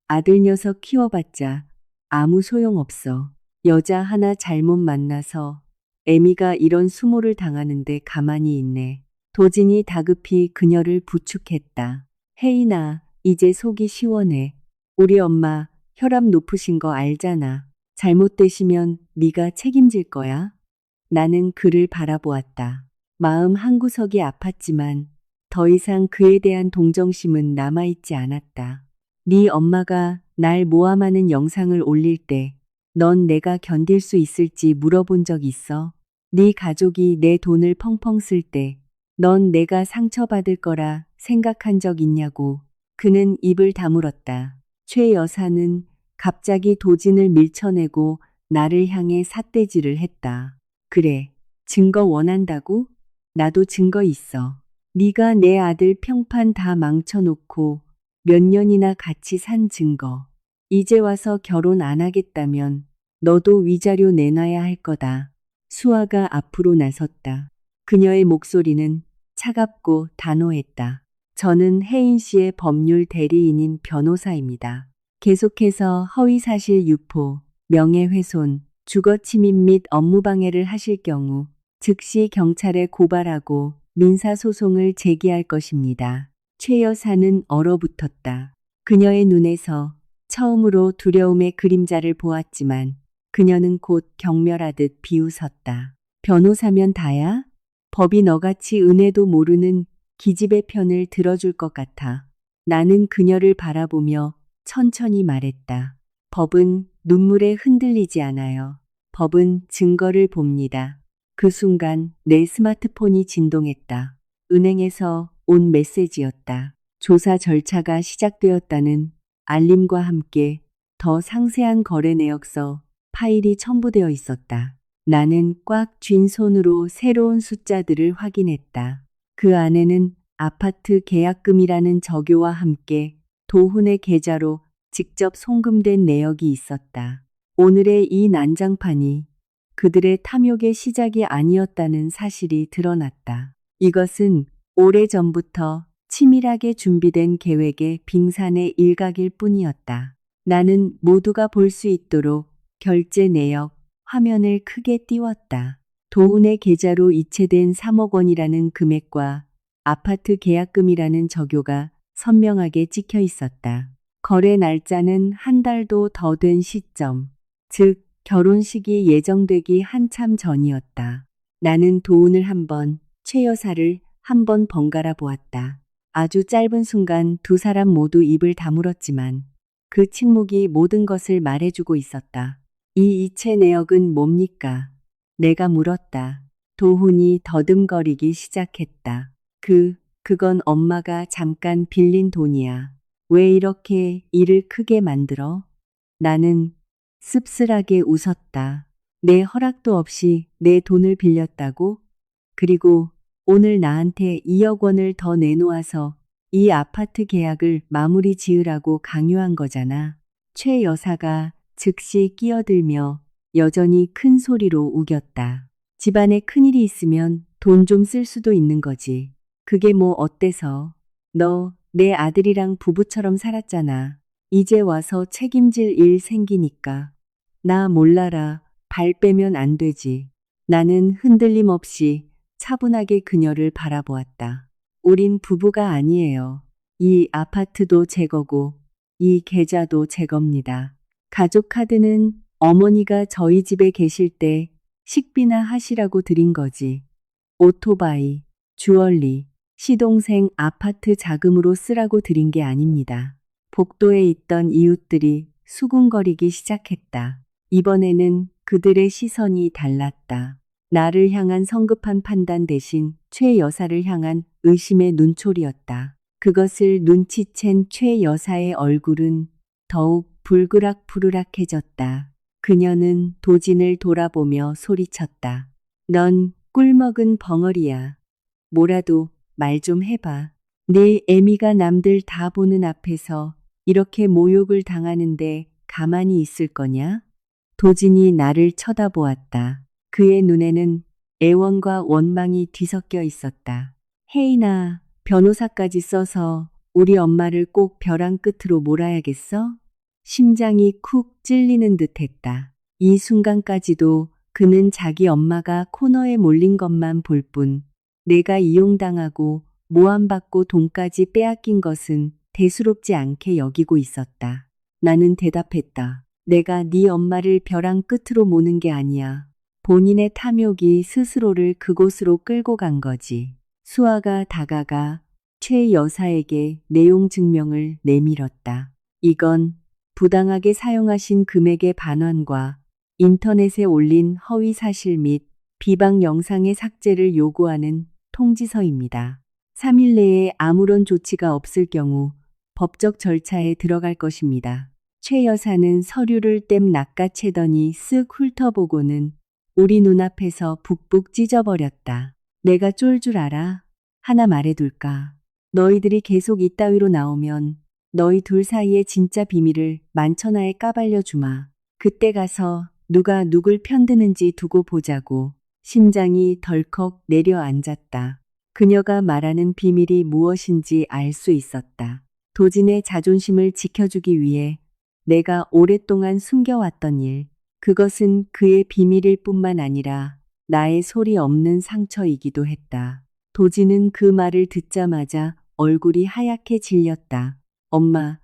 아들 녀석 키워봤자 아무 소용없어. 여자 하나 잘못 만나서 애미가 이런 수모를 당하는데 가만히 있네. 도진이 다급히 그녀를 부축했다. 혜인아, 이제 속이 시원해. 우리 엄마 혈압 높으신 거 알잖아. 잘못되시면 네가 책임질 거야. 나는 그를 바라보았다. 마음 한구석이 아팠지만 더 이상 그에 대한 동정심은 남아있지 않았다. 네 엄마가 날 모함하는 영상을 올릴 때 넌 내가 견딜 수 있을지 물어본 적 있어? 네 가족이 내 돈을 펑펑 쓸 때 넌 내가 상처받을 거라 생각한 적 있냐고. 그는 입을 다물었다. 최 여사는 갑자기 도진을 밀쳐내고 나를 향해 삿대질을 했다. 그래, 증거 원한다고? 나도 증거 있어. 네가 내 아들 평판 다 망쳐놓고 몇 년이나 같이 산 증거. 이제 와서 결혼 안 하겠다면 너도 위자료 내놔야 할 거다. 수아가 앞으로 나섰다. 그녀의 목소리는 차갑고 단호했다. 저는 혜인 씨의 법률 대리인인 변호사입니다. 계속해서 허위사실 유포, 명예훼손, 주거침입 및 업무방해를 하실 경우 즉시 경찰에 고발하고 민사소송을 제기할 것입니다. 최 여사는 얼어붙었다. 그녀의 눈에서 처음으로 두려움의 그림자를 보았지만 그녀는 곧 경멸하듯 비웃었다. 변호사면 다야? 법이 너같이 은혜도 모르는 기집애 편을 들어줄 것 같아. 나는 그녀를 바라보며 천천히 말했다. 법은 눈물에 흔들리지 않아요. 법은 증거를 봅니다. 그 순간 내 스마트폰이 진동했다. 은행에서 온 메시지였다. 조사 절차가 시작되었다는 알림과 함께 더 상세한 거래 내역서 파일이 첨부되어 있었다. 나는 꽉 쥔 손으로 새로운 숫자들을 확인했다. 그 안에는 아파트 계약금이라는 저교와 함께 도훈의 계좌로 직접 송금된 내역이 있었다. 오늘의 이 난장판이 그들의 탐욕의 시작이 아니었다는 사실이 드러났다. 이것은 오래전부터 치밀하게 준비된 계획의 빙산의 일각일 뿐이었다. 나는 모두가 볼 수 있도록 결제 내역 화면을 크게 띄웠다. 도훈의 계좌로 이체된 3억 원이라는 금액과 아파트 계약금이라는 저교가 선명하게 찍혀 있었다. 거래 날짜는 한 달도 더 된 시점, 즉 결혼식이 예정되기 한참 전이었다. 나는 도훈을 한번, 최 여사를 한번 번갈아 보았다. 아주 짧은 순간 두 사람 모두 입을 다물었지만 그 침묵이 모든 것을 말해주고 있었다. 이 이체 내역은 뭡니까? 내가 물었다. 도훈이 더듬거리기 시작했다. 그건 엄마가 잠깐 빌린 돈이야. 왜 이렇게 일을 크게 만들어? 나는 씁쓸하게 웃었다. 내 허락도 없이 내 돈을 빌렸다고? 그리고 오늘 나한테 2억 원을 더 내놓아서 이 아파트 계약을 마무리 지으라고 강요한 거잖아. 최 여사가 즉시 끼어들며 여전히 큰 소리로 우겼다. 집안에 큰일이 있으면 돈 좀 쓸 수도 있는 거지. 그게 뭐 어때서? 너 내 아들이랑 부부처럼 살았잖아. 이제 와서 책임질 일 생기니까. 나 몰라라. 발 빼면 안 되지. 나는 흔들림 없이 차분하게 그녀를 바라보았다. 우린 부부가 아니에요. 이 아파트도 제 거고 이 계좌도 제 겁니다. 가족 카드는 어머니가 저희 집에 계실 때 식비나 하시라고 드린 거지. 오토바이, 주얼리, 시동생 아파트 자금으로 쓰라고 드린 게 아닙니다. 복도에 있던 이웃들이 수군거리기 시작했다. 이번에는 그들의 시선이 달랐다. 나를 향한 성급한 판단 대신 최 여사를 향한 의심의 눈초리였다. 그것을 눈치챈 최 여사의 얼굴은 더욱 불그락부르락해졌다. 그녀는 도진을 돌아보며 소리쳤다. 넌 꿀먹은 벙어리야. 뭐라도 말 좀 해봐. 네 애미가 남들 다 보는 앞에서 이렇게 모욕을 당하는데 가만히 있을 거냐? 도진이 나를 쳐다보았다. 그의 눈에는 애원과 원망이 뒤섞여 있었다. 혜인아, 변호사까지 써서 우리 엄마를 꼭 벼랑 끝으로 몰아야겠어? 심장이 쿡 찔리는 듯했다. 이 순간까지도 그는 자기 엄마가 코너에 몰린 것만 볼 뿐, 내가 이용당하고 모함받고 돈까지 빼앗긴 것은 대수롭지 않게 여기고 있었다. 나는 대답했다. 내가 네 엄마를 벼랑 끝으로 모는 게 아니야. 본인의 탐욕이 스스로를 그곳으로 끌고 간 거지. 수아가 다가가 최 여사에게 내용 증명을 내밀었다. 이건 부당하게 사용하신 금액의 반환과 인터넷에 올린 허위 사실 및 비방 영상의 삭제를 요구하는 통지서입니다. 3일 내에 아무런 조치가 없을 경우 법적 절차에 들어갈 것입니다. 최 여사는 서류를 땜 낚아채더니 쓱 훑어보고는 우리 눈앞에서 북북 찢어버렸다. 내가 쫄 줄 알아? 하나 말해둘까? 너희들이 계속 이따위로 나오면 너희 둘 사이의 진짜 비밀을 만천하에 까발려 주마. 그때 가서 누가 누굴 편드는지 두고 보자고. 심장이 덜컥 내려앉았다. 그녀가 말하는 비밀이 무엇인지 알 수 있었다. 도진의 자존심을 지켜주기 위해 내가 오랫동안 숨겨왔던 일, 그것은 그의 비밀일 뿐만 아니라 나의 소리 없는 상처이기도 했다. 도진은 그 말을 듣자마자 얼굴이 하얗게 질렸다. 엄마,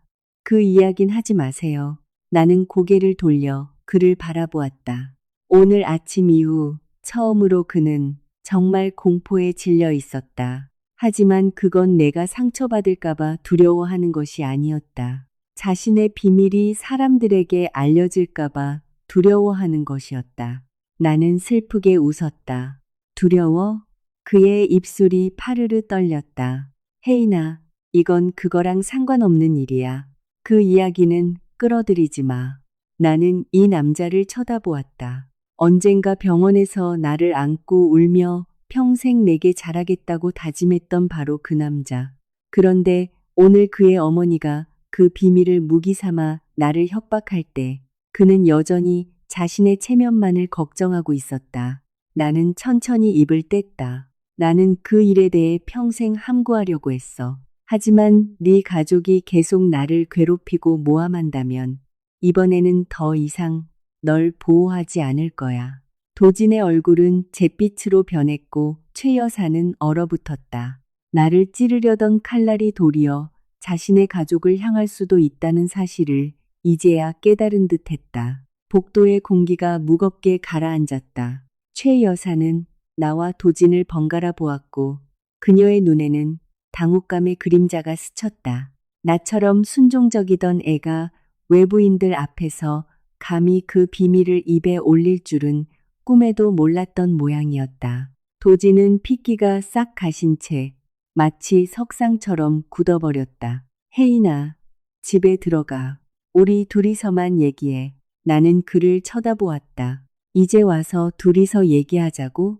그 이야긴 하지 마세요. 나는 고개를 돌려 그를 바라보았다. 오늘 아침 이후 처음으로 그는 정말 공포에 질려 있었다. 하지만 그건 내가 상처받을까봐 두려워하는 것이 아니었다. 자신의 비밀이 사람들에게 알려질까봐 두려워하는 것이었다. 나는 슬프게 웃었다. 두려워? 그의 입술이 파르르 떨렸다. 혜인아, 이건 그거랑 상관없는 일이야. 그 이야기는 끌어들이지 마. 나는 이 남자를 쳐다보았다. 언젠가 병원에서 나를 안고 울며 평생 내게 잘하겠다고 다짐했던 바로 그 남자. 그런데 오늘 그의 어머니가 그 비밀을 무기 삼아 나를 협박할 때 그는 여전히 자신의 체면만을 걱정하고 있었다. 나는 천천히 입을 뗐다. 나는 그 일에 대해 평생 함구하려고 했어. 하지만 네 가족이 계속 나를 괴롭히고 모함한다면 이번에는 더 이상 널 보호하지 않을 거야. 도진의 얼굴은 잿빛으로 변했고 최 여사는 얼어붙었다. 나를 찌르려던 칼날이 도리어 자신의 가족을 향할 수도 있다는 사실을 이제야 깨달은 듯 했다. 복도의 공기가 무겁게 가라앉았다. 최 여사는 나와 도진을 번갈아 보았고 그녀의 눈에는 당혹감의 그림자가 스쳤다. 나처럼 순종적이던 애가 외부인들 앞에서 감히 그 비밀을 입에 올릴 줄은 꿈에도 몰랐던 모양이었다. 도진은 핏기가 싹 가신 채 마치 석상처럼 굳어버렸다. 혜인아, 집에 들어가. 우리 둘이서만 얘기해. 나는 그를 쳐다보았다. 이제 와서 둘이서 얘기하자고?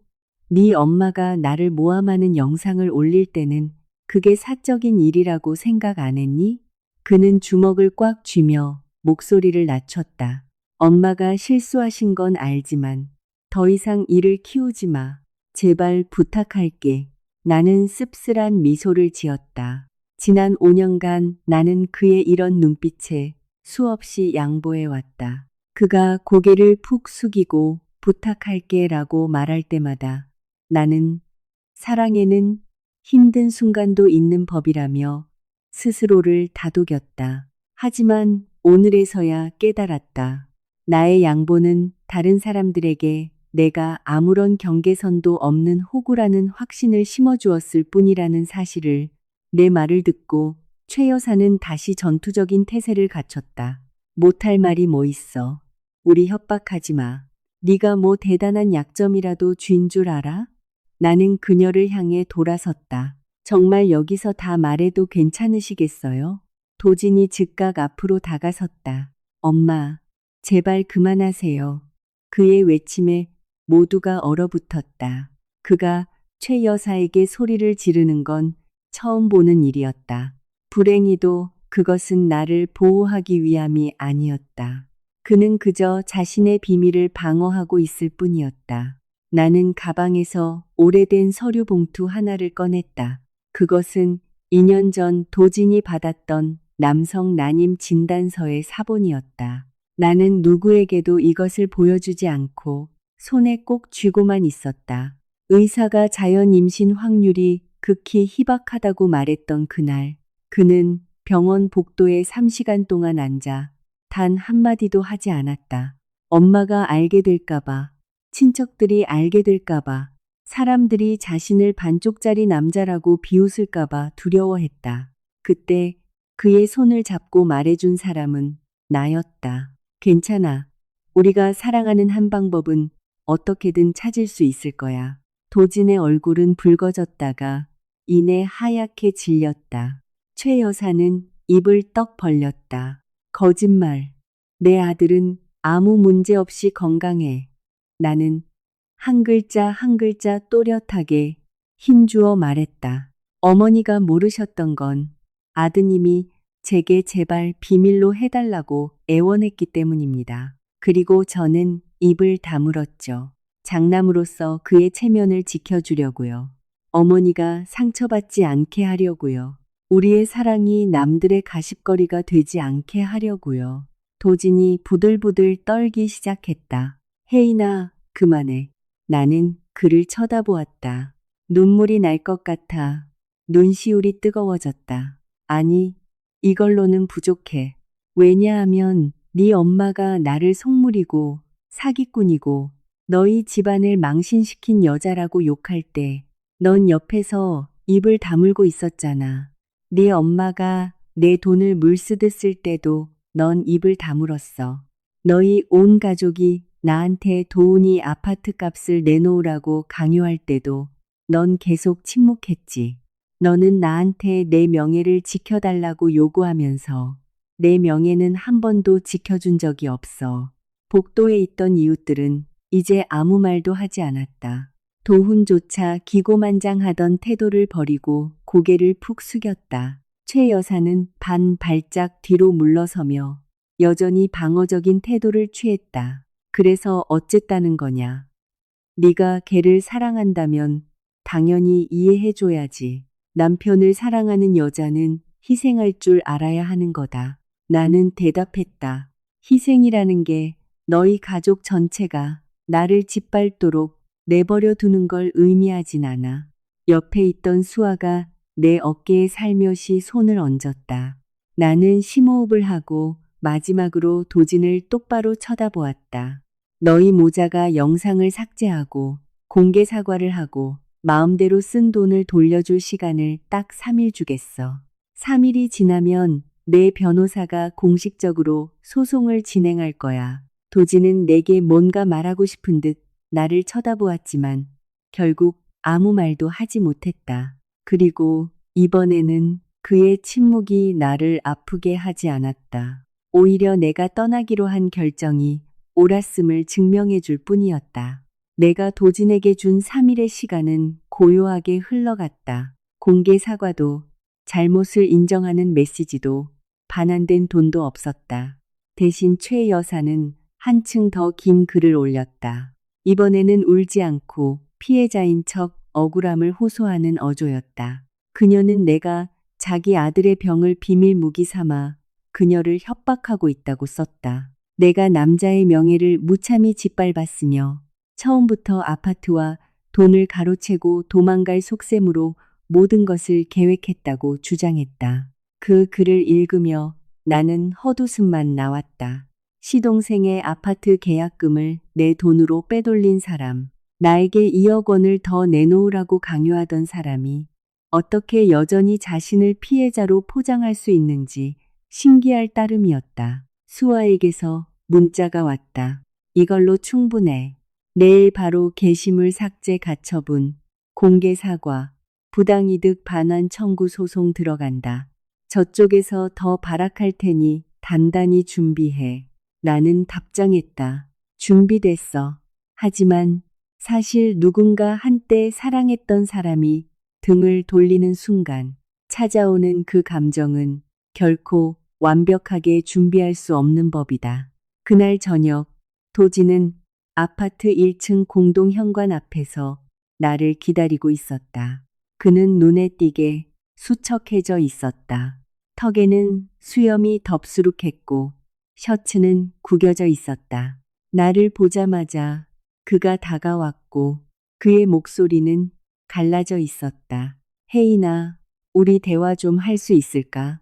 네 엄마가 나를 모함하는 영상을 올릴 때는 그게 사적인 일이라고 생각 안 했니? 그는 주먹을 꽉 쥐며 목소리를 낮췄다. 엄마가 실수하신 건 알지만 더 이상 일을 키우지 마. 제발 부탁할게. 나는 씁쓸한 미소를 지었다. 지난 5년간 나는 그의 이런 눈빛에 수없이 양보해왔다. 그가 고개를 푹 숙이고 부탁할게 라고 말할 때마다 나는 사랑에는 힘든 순간도 있는 법이라며 스스로를 다독였다. 하지만 오늘에서야 깨달았다. 나의 양보는 다른 사람들에게 내가 아무런 경계선도 없는 호구라는 확신을 심어주었을 뿐이라는 사실을. 내 말을 듣고 최 여사는 다시 전투적인 태세를 갖췄다. 못할 말이 뭐 있어. 우리 협박하지 마. 네가 뭐 대단한 약점이라도 쥔 줄 알아? 나는 그녀를 향해 돌아섰다. 정말 여기서 다 말해도 괜찮으시겠어요? 도진이 즉각 앞으로 다가섰다. 엄마, 제발 그만하세요. 그의 외침에 모두가 얼어붙었다. 그가 최 여사에게 소리를 지르는 건 처음 보는 일이었다. 불행히도 그것은 나를 보호하기 위함이 아니었다. 그는 그저 자신의 비밀을 방어하고 있을 뿐이었다. 나는 가방에서 오래된 서류 봉투 하나를 꺼냈다. 그것은 2년 전 도진이 받았던 남성 난임 진단서의 사본이었다. 나는 누구에게도 이것을 보여주지 않고 손에 꼭 쥐고만 있었다. 의사가 자연 임신 확률이 극히 희박하다고 말했던 그날, 그는 병원 복도에 3시간 동안 앉아 단 한마디도 하지 않았다. 엄마가 알게 될까봐, 친척들이 알게 될까봐, 사람들이 자신을 반쪽짜리 남자라고 비웃을까봐 두려워했다. 그때 그의 손을 잡고 말해준 사람은 나였다. 괜찮아. 우리가 사랑하는 한 방법은 어떻게든 찾을 수 있을 거야. 도진의 얼굴은 붉어졌다가 이내 하얗게 질렸다. 최 여사는 입을 떡 벌렸다. 거짓말. 내 아들은 아무 문제 없이 건강해. 나는 한 글자 한 글자 또렷하게 힘주어 말했다. 어머니가 모르셨던 건 아드님이 제게 제발 비밀로 해달라고 애원했기 때문입니다. 그리고 저는 입을 다물었죠. 장남으로서 그의 체면을 지켜주려고요. 어머니가 상처받지 않게 하려고요. 우리의 사랑이 남들의 가십거리가 되지 않게 하려고요. 도진이 부들부들 떨기 시작했다. 혜인아, 그만해. 나는 그를 쳐다보았다. 눈물이 날 것 같아. 눈시울이 뜨거워졌다. 아니, 이걸로는 부족해. 왜냐하면 네 엄마가 나를 속물이고 사기꾼이고 너희 집안을 망신시킨 여자라고 욕할 때 넌 옆에서 입을 다물고 있었잖아. 네 엄마가 내 돈을 물쓰듯 쓸 때도 넌 입을 다물었어. 너희 온 가족이 나한테 도훈이 아파트 값을 내놓으라고 강요할 때도 넌 계속 침묵했지. 너는 나한테 내 명예를 지켜달라고 요구하면서 내 명예는 한 번도 지켜준 적이 없어. 복도에 있던 이웃들은 이제 아무 말도 하지 않았다. 도훈조차 기고만장하던 태도를 버리고 고개를 푹 숙였다. 최 여사는 반 발짝 뒤로 물러서며 여전히 방어적인 태도를 취했다. 그래서 어쨌다는 거냐? 네가 걔를 사랑한다면 당연히 이해해줘야지. 남편을 사랑하는 여자는 희생할 줄 알아야 하는 거다. 나는 대답했다. 희생이라는 게 너희 가족 전체가 나를 짓밟도록 내버려 두는 걸 의미하진 않아. 옆에 있던 수아가 내 어깨에 살며시 손을 얹었다. 나는 심호흡을 하고 마지막으로 도진을 똑바로 쳐다보았다. 너희 모자가 영상을 삭제하고 공개 사과를 하고 마음대로 쓴 돈을 돌려줄 시간을 딱 3일 주겠어. 3일이 지나면 내 변호사가 공식적으로 소송을 진행할 거야. 도진은 내게 뭔가 말하고 싶은 듯 나를 쳐다보았지만 결국 아무 말도 하지 못했다. 그리고 이번에는 그의 침묵이 나를 아프게 하지 않았다. 오히려 내가 떠나기로 한 결정이 옳았음을 증명해 줄 뿐이었다. 내가 도진에게 준 3일의 시간은 고요하게 흘러갔다. 공개 사과도, 잘못을 인정하는 메시지도, 반환된 돈도 없었다. 대신 최 여사는 한층 더 긴 글을 올렸다. 이번에는 울지 않고 피해자인 척 억울함을 호소하는 어조였다. 그녀는 내가 자기 아들의 병을 비밀 무기 삼아 그녀를 협박하고 있다고 썼다. 내가 남자의 명예를 무참히 짓밟았으며 처음부터 아파트와 돈을 가로채고 도망갈 속셈으로 모든 것을 계획했다고 주장했다. 그 글을 읽으며 나는 헛웃음만 나왔다. 시동생의 아파트 계약금을 내 돈으로 빼돌린 사람, 나에게 2억 원을 더 내놓으라고 강요하던 사람이 어떻게 여전히 자신을 피해자로 포장할 수 있는지 신기할 따름이었다. 수아에게서 문자가 왔다. 이걸로 충분해. 내일 바로 게시물 삭제 가처분, 공개 사과, 부당이득 반환 청구 소송 들어간다. 저쪽에서 더 발악할 테니 단단히 준비해. 나는 답장했다. 준비됐어. 하지만 사실 누군가 한때 사랑했던 사람이 등을 돌리는 순간 찾아오는 그 감정은 결코 완벽하게 준비할 수 없는 법이다. 그날 저녁 도진은 아파트 1층 공동 현관 앞에서 나를 기다리고 있었다. 그는 눈에 띄게 수척해져 있었다. 턱에는 수염이 덥수룩했고 셔츠는 구겨져 있었다. 나를 보자마자 그가 다가왔고 그의 목소리는 갈라져 있었다. 혜인아, 우리 대화 좀 할 수 있을까?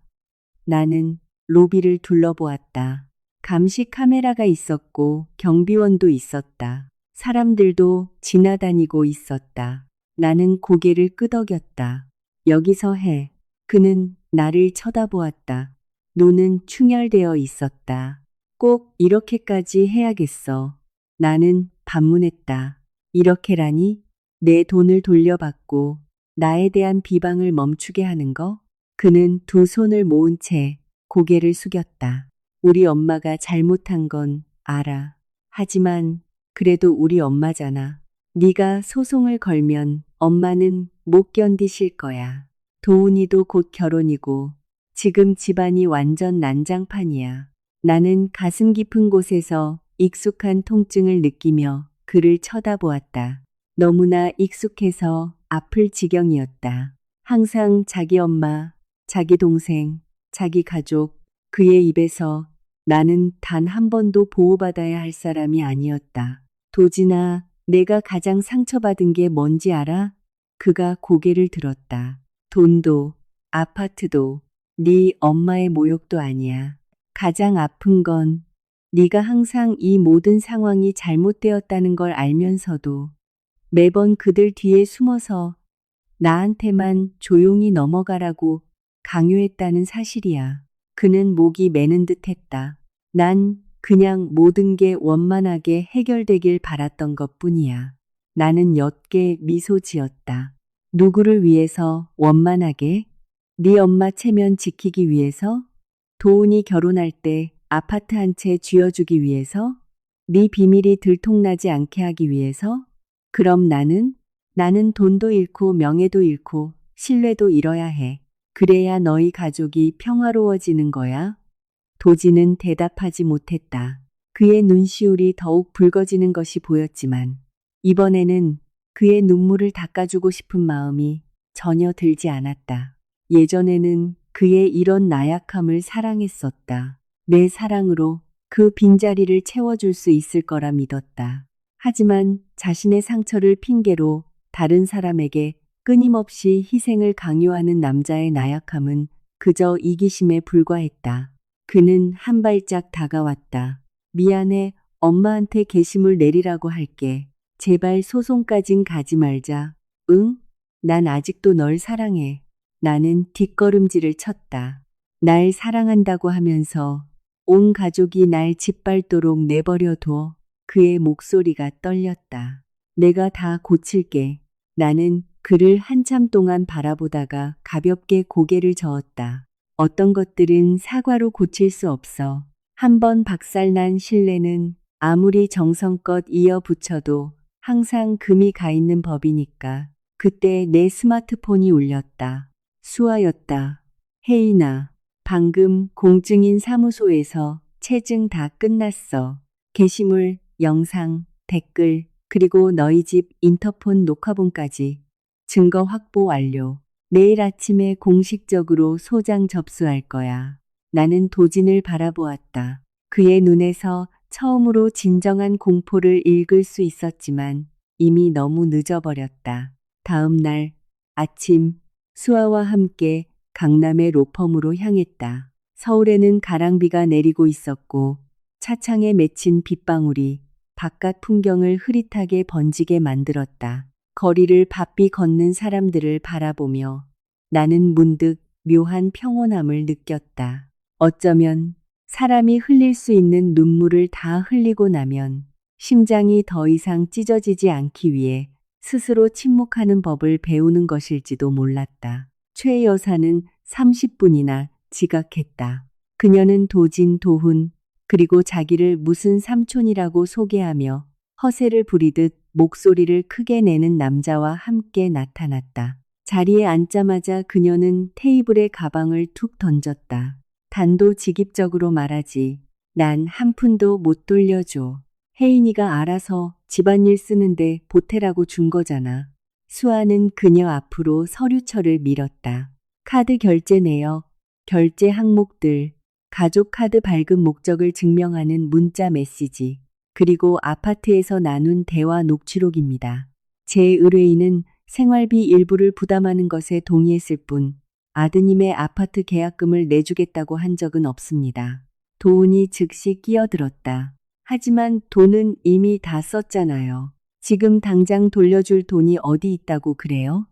나는 로비를 둘러보았다. 감시 카메라가 있었고 경비원도 있었다. 사람들도 지나다니고 있었다. 나는 고개를 끄덕였다. 여기서 해. 그는 나를 쳐다보았다. 눈은 충혈되어 있었다. 꼭 이렇게까지 해야겠어. 나는 반문했다. 이렇게라니? 내 돈을 돌려받고 나에 대한 비방을 멈추게 하는 거? 그는 두 손을 모은 채 고개를 숙였다. 우리 엄마가 잘못한 건 알아. 하지만 그래도 우리 엄마잖아. 네가 소송을 걸면 엄마는 못 견디실 거야. 도훈이도 곧 결혼이고 지금 집안이 완전 난장판이야. 나는 가슴 깊은 곳에서 익숙한 통증을 느끼며 그를 쳐다보았다. 너무나 익숙해서 아플 지경이었다. 항상 자기 엄마, 자기 동생, 자기 가족, 그의 입에서 나는 단 한 번도 보호받아야 할 사람이 아니었다. 도진아, 내가 가장 상처받은 게 뭔지 알아? 그가 고개를 들었다. 돈도, 아파트도, 네 엄마의 모욕도 아니야. 가장 아픈 건 네가 항상 이 모든 상황이 잘못되었다는 걸 알면서도 매번 그들 뒤에 숨어서 나한테만 조용히 넘어가라고 강요했다는 사실이야. 그는 목이 메는 듯 했다. 난 그냥 모든 게 원만하게 해결되길 바랐던 것뿐이야. 나는 옅게 미소 지었다. 누구를 위해서 원만하게? 네 엄마 체면 지키기 위해서? 도훈이 결혼할 때 아파트 한 채 쥐어주기 위해서? 네 비밀이 들통나지 않게 하기 위해서? 그럼 나는 돈도 잃고 명예도 잃고 신뢰도 잃어야 해. 그래야 너희 가족이 평화로워지는 거야? 도지는 대답하지 못했다. 그의 눈시울이 더욱 붉어지는 것이 보였지만 이번에는 그의 눈물을 닦아주고 싶은 마음이 전혀 들지 않았다. 예전에는 그의 이런 나약함을 사랑했었다. 내 사랑으로 그 빈자리를 채워줄 수 있을 거라 믿었다. 하지만 자신의 상처를 핑계로 다른 사람에게 끊임없이 희생을 강요하는 남자의 나약함은 그저 이기심에 불과했다. 그는 한 발짝 다가왔다. 미안해, 엄마한테 게시물 내리라고 할게. 제발 소송까진 가지 말자. 응? 난 아직도 널 사랑해. 나는 뒷걸음질을 쳤다. 날 사랑한다고 하면서 온 가족이 날 짓밟도록 내버려둬. 그의 목소리가 떨렸다. 내가 다 고칠게. 나는 그를 한참 동안 바라보다가 가볍게 고개를 저었다. 어떤 것들은 사과로 고칠 수 없어. 한번 박살난 신뢰는 아무리 정성껏 이어붙여도 항상 금이 가 있는 법이니까. 그때 내 스마트폰이 울렸다. 수아였다. 혜인아, 방금 공증인 사무소에서 체증 다 끝났어. 게시물, 영상, 댓글, 그리고 너희 집 인터폰 녹화본까지. 증거 확보 완료. 내일 아침에 공식적으로 소장 접수할 거야. 나는 도진을 바라보았다. 그의 눈에서 처음으로 진정한 공포를 읽을 수 있었지만 이미 너무 늦어버렸다. 다음 날 아침 수아와 함께 강남의 로펌으로 향했다. 서울에는 가랑비가 내리고 있었고 차창에 맺힌 빗방울이 바깥 풍경을 흐릿하게 번지게 만들었다. 거리를 바삐 걷는 사람들을 바라보며 나는 문득 묘한 평온함을 느꼈다. 어쩌면 사람이 흘릴 수 있는 눈물을 다 흘리고 나면 심장이 더 이상 찢어지지 않기 위해 스스로 침묵하는 법을 배우는 것일지도 몰랐다. 최 여사는 30분이나 지각했다. 그녀는 도진, 도훈, 그리고 자기를 무슨 삼촌이라고 소개하며 허세를 부리듯 목소리를 크게 내는 남자와 함께 나타났다. 자리에 앉자마자 그녀는 테이블에 가방을 툭 던졌다. 단도직입적으로 말하지. 난 한 푼도 못 돌려줘. 혜인이가 알아서 집안일 쓰는데 보태라고 준 거잖아. 수아는 그녀 앞으로 서류철을 밀었다. 카드 결제 내역, 결제 항목들, 가족 카드 발급 목적을 증명하는 문자 메시지, 그리고 아파트에서 나눈 대화 녹취록입니다. 제 의뢰인은 생활비 일부를 부담하는 것에 동의했을 뿐 아드님의 아파트 계약금을 내주겠다고 한 적은 없습니다. 도훈이 즉시 끼어들었다. 하지만 돈은 이미 다 썼잖아요. 지금 당장 돌려줄 돈이 어디 있다고 그래요?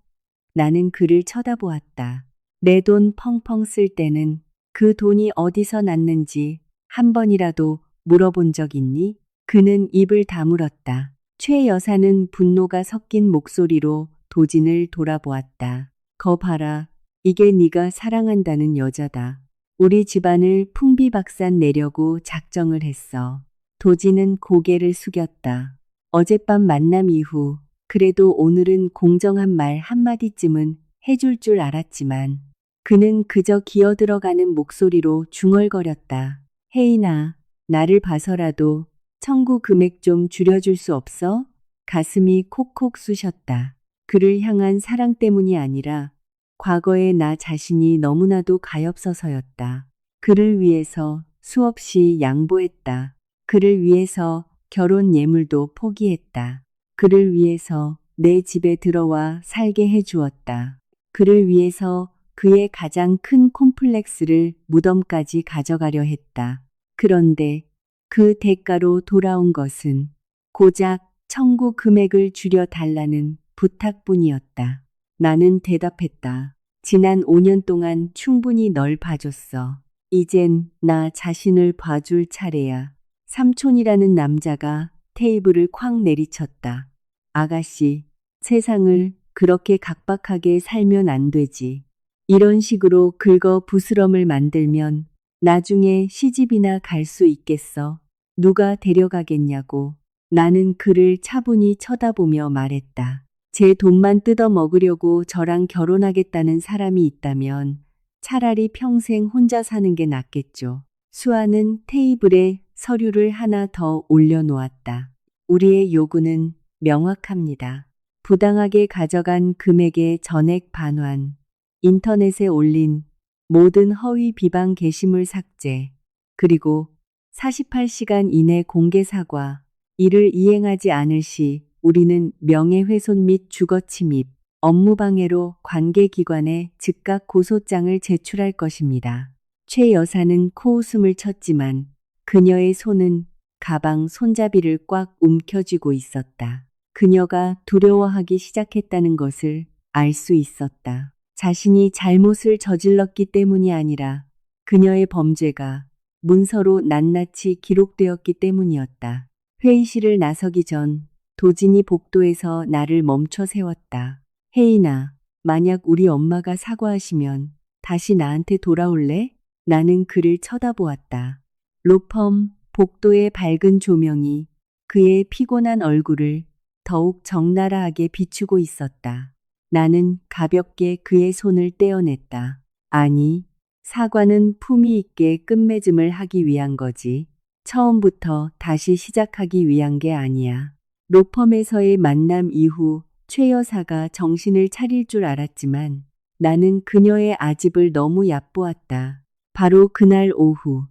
나는 그를 쳐다보았다. 내 돈 펑펑 쓸 때는 그 돈이 어디서 났는지 한 번이라도 물어본 적 있니? 그는 입을 다물었다. 최 여사는 분노가 섞인 목소리로 도진을 돌아보았다. 거 봐라. 이게 네가 사랑한다는 여자다. 우리 집안을 풍비박산 내려고 작정을 했어. 도진은 고개를 숙였다. 어젯밤 만남 이후 그래도 오늘은 공정한 말 한마디쯤은 해줄 줄 알았지만 그는 그저 기어들어가는 목소리로 중얼거렸다. 혜인아, 나를 봐서라도 청구 금액 좀 줄여줄 수 없어? 가슴이 콕콕 쑤셨다. 그를 향한 사랑 때문이 아니라 과거의 나 자신이 너무나도 가엾어서였다. 그를 위해서 수없이 양보했다. 그를 위해서 결혼 예물도 포기했다. 그를 위해서 내 집에 들어와 살게 해주었다. 그를 위해서 그의 가장 큰 콤플렉스를 무덤까지 가져가려 했다. 그런데 그 대가로 돌아온 것은 고작 청구 금액을 줄여 달라는 부탁뿐이었다. 나는 대답했다. 지난 5년 동안 충분히 널 봐줬어. 이젠 나 자신을 봐줄 차례야. 삼촌이라는 남자가 테이블을 쾅 내리쳤다. 아가씨, 세상을 그렇게 각박하게 살면 안 되지. 이런 식으로 긁어 부스럼을 만들면 나중에 시집이나 갈 수 있겠어. 누가 데려가겠냐고. 나는 그를 차분히 쳐다보며 말했다. 제 돈만 뜯어 먹으려고 저랑 결혼하겠다는 사람이 있다면 차라리 평생 혼자 사는 게 낫겠죠. 수아는 테이블에 서류를 하나 더 올려놓았다. 우리의 요구는 명확합니다. 부당하게 가져간 금액의 전액 반환, 인터넷에 올린 모든 허위 비방 게시물 삭제, 그리고 48시간 이내 공개 사과, 이를 이행하지 않을 시 우리는 명예훼손 및 주거침입, 업무방해로 관계기관에 즉각 고소장을 제출할 것입니다. 최 여사는 코웃음을 쳤지만 그녀의 손은 가방 손잡이를 꽉 움켜쥐고 있었다. 그녀가 두려워하기 시작했다는 것을 알 수 있었다. 자신이 잘못을 저질렀기 때문이 아니라 그녀의 범죄가 문서로 낱낱이 기록되었기 때문이었다. 회의실을 나서기 전 도진이 복도에서 나를 멈춰 세웠다. 혜인아, 만약 우리 엄마가 사과하시면 다시 나한테 돌아올래? 나는 그를 쳐다보았다. 로펌 복도의 밝은 조명이 그의 피곤한 얼굴을 더욱 적나라하게 비추고 있었다. 나는 가볍게 그의 손을 떼어냈다. 아니, 사과는 품위 있게 끝맺음을 하기 위한 거지. 처음부터 다시 시작하기 위한 게 아니야. 로펌에서의 만남 이후 최 여사가 정신을 차릴 줄 알았지만 나는 그녀의 아집을 너무 얕보았다. 바로 그날 오후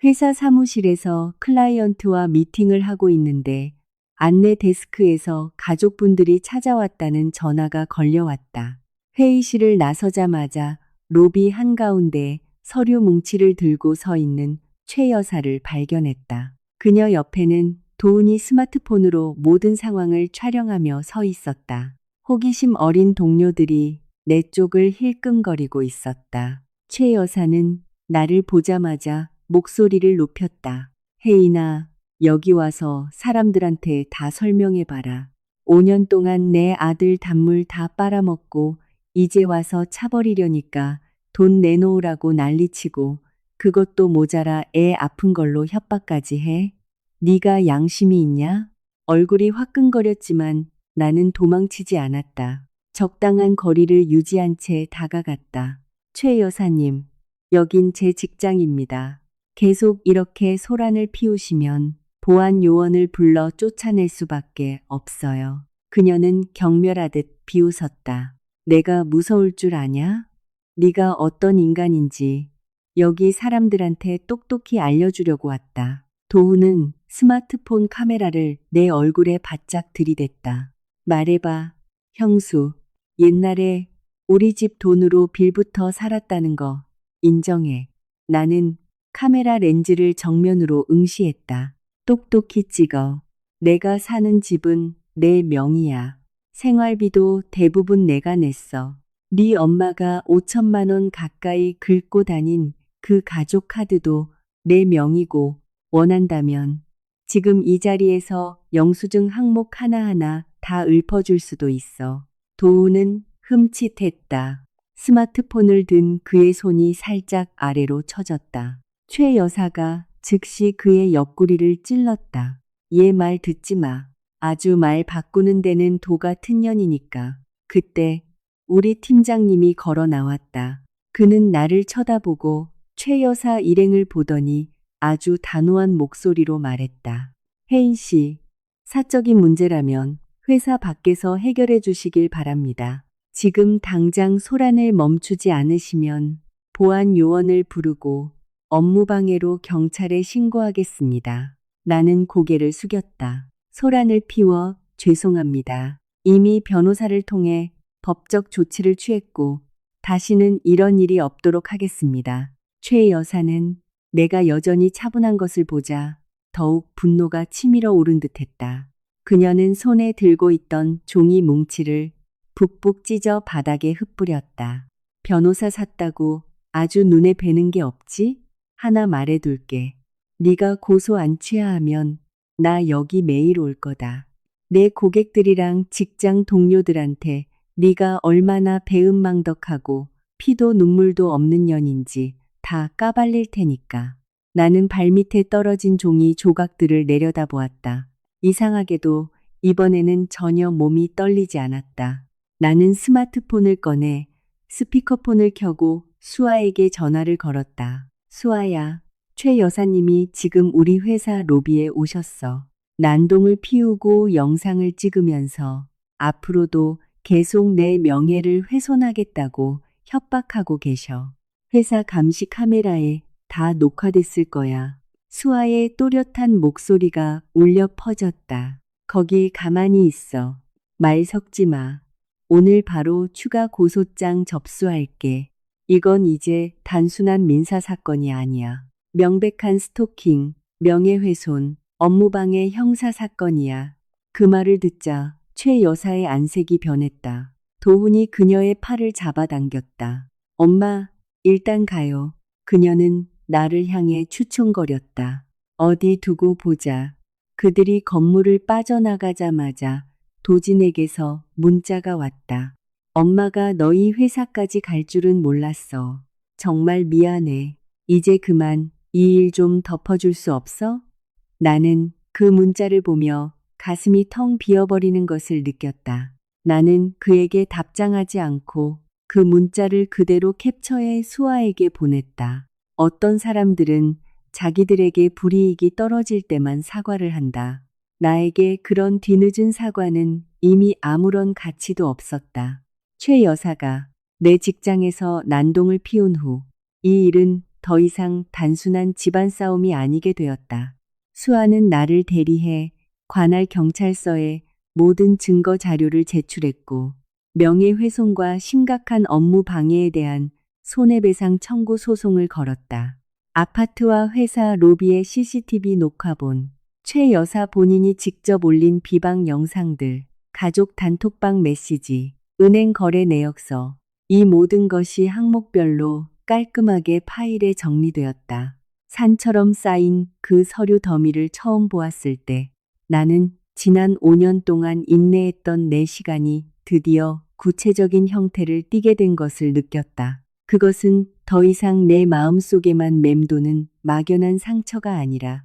회사 사무실에서 클라이언트와 미팅을 하고 있는데 안내 데스크에서 가족분들이 찾아왔다는 전화가 걸려왔다. 회의실을 나서자마자 로비 한가운데 서류 뭉치를 들고 서 있는 최 여사를 발견했다. 그녀 옆에는 도훈이 스마트폰으로 모든 상황을 촬영하며 서 있었다. 호기심 어린 동료들이 내 쪽을 힐끔거리고 있었다. 최 여사는 나를 보자마자 목소리를 높였다. 혜인아, 여기 와서 사람들한테 다 설명해봐라. 5년 동안 내 아들 단물 다 빨아먹고 이제 와서 차버리려니까 돈 내놓으라고 난리치고 그것도 모자라 애 아픈 걸로 협박까지 해? 네가 양심이 있냐? 얼굴이 화끈거렸지만 나는 도망치지 않았다. 적당한 거리를 유지한 채 다가갔다. 최 여사님, 여긴 제 직장입니다. 계속 이렇게 소란을 피우시면 보안 요원을 불러 쫓아낼 수밖에 없어요. 그녀는 경멸하듯 비웃었다. 내가 무서울 줄 아냐? 네가 어떤 인간인지 여기 사람들한테 똑똑히 알려주려고 왔다. 도훈은 스마트폰 카메라를 내 얼굴에 바짝 들이댔다. 말해봐, 형수. 옛날에 우리 집 돈으로 빌부터 살았다는 거 인정해. 나는 카메라 렌즈를 정면으로 응시했다. 똑똑히 찍어. 내가 사는 집은 내 명의야. 생활비도 대부분 내가 냈어. 네 엄마가 5천만 원 가까이 긁고 다닌 그 가족 카드도 내 명의고 원한다면 지금 이 자리에서 영수증 항목 하나하나 다 읊어줄 수도 있어. 도우는 흠칫했다. 스마트폰을 든 그의 손이 살짝 아래로 처졌다. 최 여사가 즉시 그의 옆구리를 찔렀다. 얘 말 듣지 마. 아주 말 바꾸는 데는 도 같은 년이니까. 그때 우리 팀장님이 걸어 나왔다. 그는 나를 쳐다보고 최 여사 일행을 보더니 아주 단호한 목소리로 말했다. 혜인 씨, 사적인 문제라면 회사 밖에서 해결해 주시길 바랍니다. 지금 당장 소란을 멈추지 않으시면 보안 요원을 부르고 업무방해로 경찰에 신고하겠습니다. 나는 고개를 숙였다. 소란을 피워 죄송합니다. 이미 변호사를 통해 법적 조치를 취했고 다시는 이런 일이 없도록 하겠습니다. 최 여사는 내가 여전히 차분한 것을 보자 더욱 분노가 치밀어 오른 듯했다. 그녀는 손에 들고 있던 종이 뭉치를 북북 찢어 바닥에 흩뿌렸다. 변호사 샀다고 아주 눈에 뵈는 게 없지? 하나 말해둘게. 네가 고소 안 취하하면 나 여기 매일 올 거다. 내 고객들이랑 직장 동료들한테 네가 얼마나 배은망덕하고 피도 눈물도 없는 년인지 다 까발릴 테니까. 나는 발밑에 떨어진 종이 조각들을 내려다보았다. 이상하게도 이번에는 전혀 몸이 떨리지 않았다. 나는 스마트폰을 꺼내 스피커폰을 켜고 수아에게 전화를 걸었다. 수아야, 최 여사님이 지금 우리 회사 로비에 오셨어. 난동을 피우고 영상을 찍으면서 앞으로도 계속 내 명예를 훼손하겠다고 협박하고 계셔. 회사 감시 카메라에 다 녹화됐을 거야. 수아의 또렷한 목소리가 울려 퍼졌다. 거기 가만히 있어. 말 섞지 마. 오늘 바로 추가 고소장 접수할게. 이건 이제 단순한 민사사건이 아니야. 명백한 스토킹, 명예훼손, 업무방해 형사사건이야. 그 말을 듣자 최 여사의 안색이 변했다. 도훈이 그녀의 팔을 잡아당겼다. 엄마, 일단 가요. 그녀는 나를 향해 추청거렸다. 어디 두고 보자. 그들이 건물을 빠져나가자마자 도진에게서 문자가 왔다. 엄마가 너희 회사까지 갈 줄은 몰랐어. 정말 미안해. 이제 그만 이 일 좀 덮어줄 수 없어? 나는 그 문자를 보며 가슴이 텅 비어버리는 것을 느꼈다. 나는 그에게 답장하지 않고 그 문자를 그대로 캡처해 수아에게 보냈다. 어떤 사람들은 자기들에게 불이익이 떨어질 때만 사과를 한다. 나에게 그런 뒤늦은 사과는 이미 아무런 가치도 없었다. 최 여사가 내 직장에서 난동을 피운 후 이 일은 더 이상 단순한 집안 싸움이 아니게 되었다. 수아는 나를 대리해 관할 경찰서에 모든 증거 자료를 제출했고 명예훼손과 심각한 업무 방해에 대한 손해배상 청구 소송을 걸었다. 아파트와 회사 로비의 CCTV 녹화본, 최 여사 본인이 직접 올린 비방 영상들, 가족 단톡방 메시지, 은행 거래 내역서, 이 모든 것이 항목별로 깔끔하게 파일에 정리되었다. 산처럼 쌓인 그 서류 더미를 처음 보았을 때 나는 지난 5년 동안 인내했던 내 시간이 드디어 구체적인 형태를 띠게 된 것을 느꼈다. 그것은 더 이상 내 마음속에만 맴도는 막연한 상처가 아니라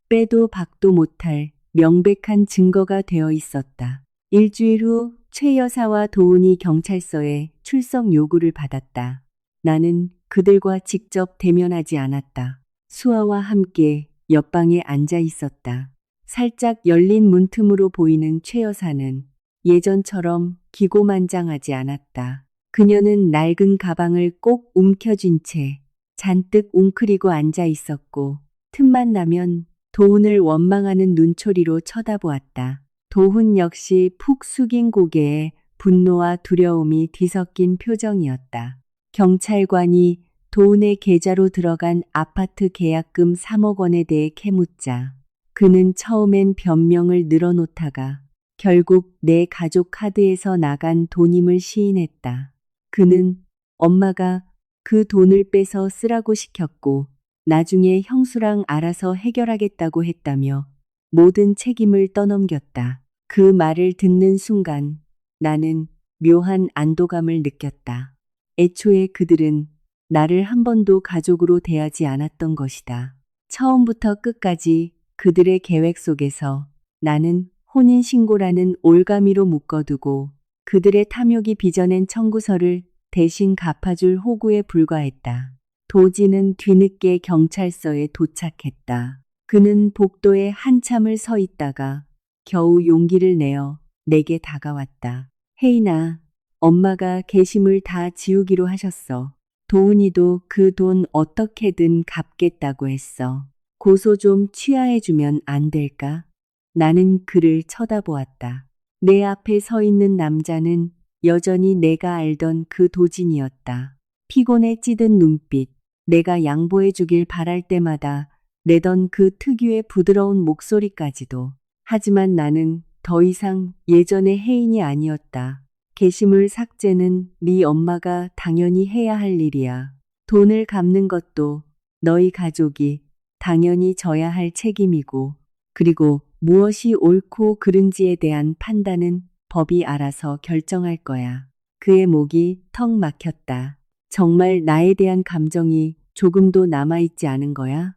빼도 박도 못할 명백한 증거가 되어 있었다. 일주일 후 최 여사와 도훈이 경찰서에 출석 요구를 받았다. 나는 그들과 직접 대면하지 않았다. 수아와 함께 옆방에 앉아 있었다. 살짝 열린 문틈으로 보이는 최 여사는 예전처럼 기고만장하지 않았다. 그녀는 낡은 가방을 꼭 움켜쥔 채 잔뜩 웅크리고 앉아 있었고 틈만 나면 도훈을 원망하는 눈초리로 쳐다보았다. 도훈 역시 푹 숙인 고개에 분노와 두려움이 뒤섞인 표정이었다. 경찰관이 도훈의 계좌로 들어간 아파트 계약금 3억 원에 대해 캐묻자 그는 처음엔 변명을 늘어놓다가 결국 내 가족 카드에서 나간 돈임을 시인했다. 그는 엄마가 그 돈을 빼서 쓰라고 시켰고 나중에 형수랑 알아서 해결하겠다고 했다며 모든 책임을 떠넘겼다. 그 말을 듣는 순간 나는 묘한 안도감을 느꼈다. 애초에 그들은 나를 한 번도 가족으로 대하지 않았던 것이다. 처음부터 끝까지 그들의 계획 속에서 나는 혼인신고라는 올가미로 묶어두고 그들의 탐욕이 빚어낸 청구서를 대신 갚아줄 호구에 불과했다. 도지는 뒤늦게 경찰서에 도착했다. 그는 복도에 한참을 서 있다가 겨우 용기를 내어 내게 다가왔다. 혜인아, 엄마가 게시물 다 지우기로 하셨어. 도훈이도 그 돈 어떻게든 갚겠다고 했어. 고소 좀 취하해주면 안 될까? 나는 그를 쳐다보았다. 내 앞에 서 있는 남자는 여전히 내가 알던 그 도진이었다. 피곤에 찌든 눈빛, 내가 양보해 주길 바랄 때마다 내던 그 특유의 부드러운 목소리까지도. 하지만 나는 더 이상 예전의 혜인이 아니었다. 게시물 삭제는 네 엄마가 당연히 해야 할 일이야. 돈을 갚는 것도 너희 가족이 당연히 져야 할 책임이고, 그리고 무엇이 옳고 그른지에 대한 판단은 법이 알아서 결정할 거야. 그의 목이 턱 막혔다. 정말 나에 대한 감정이 조금도 남아있지 않은 거야?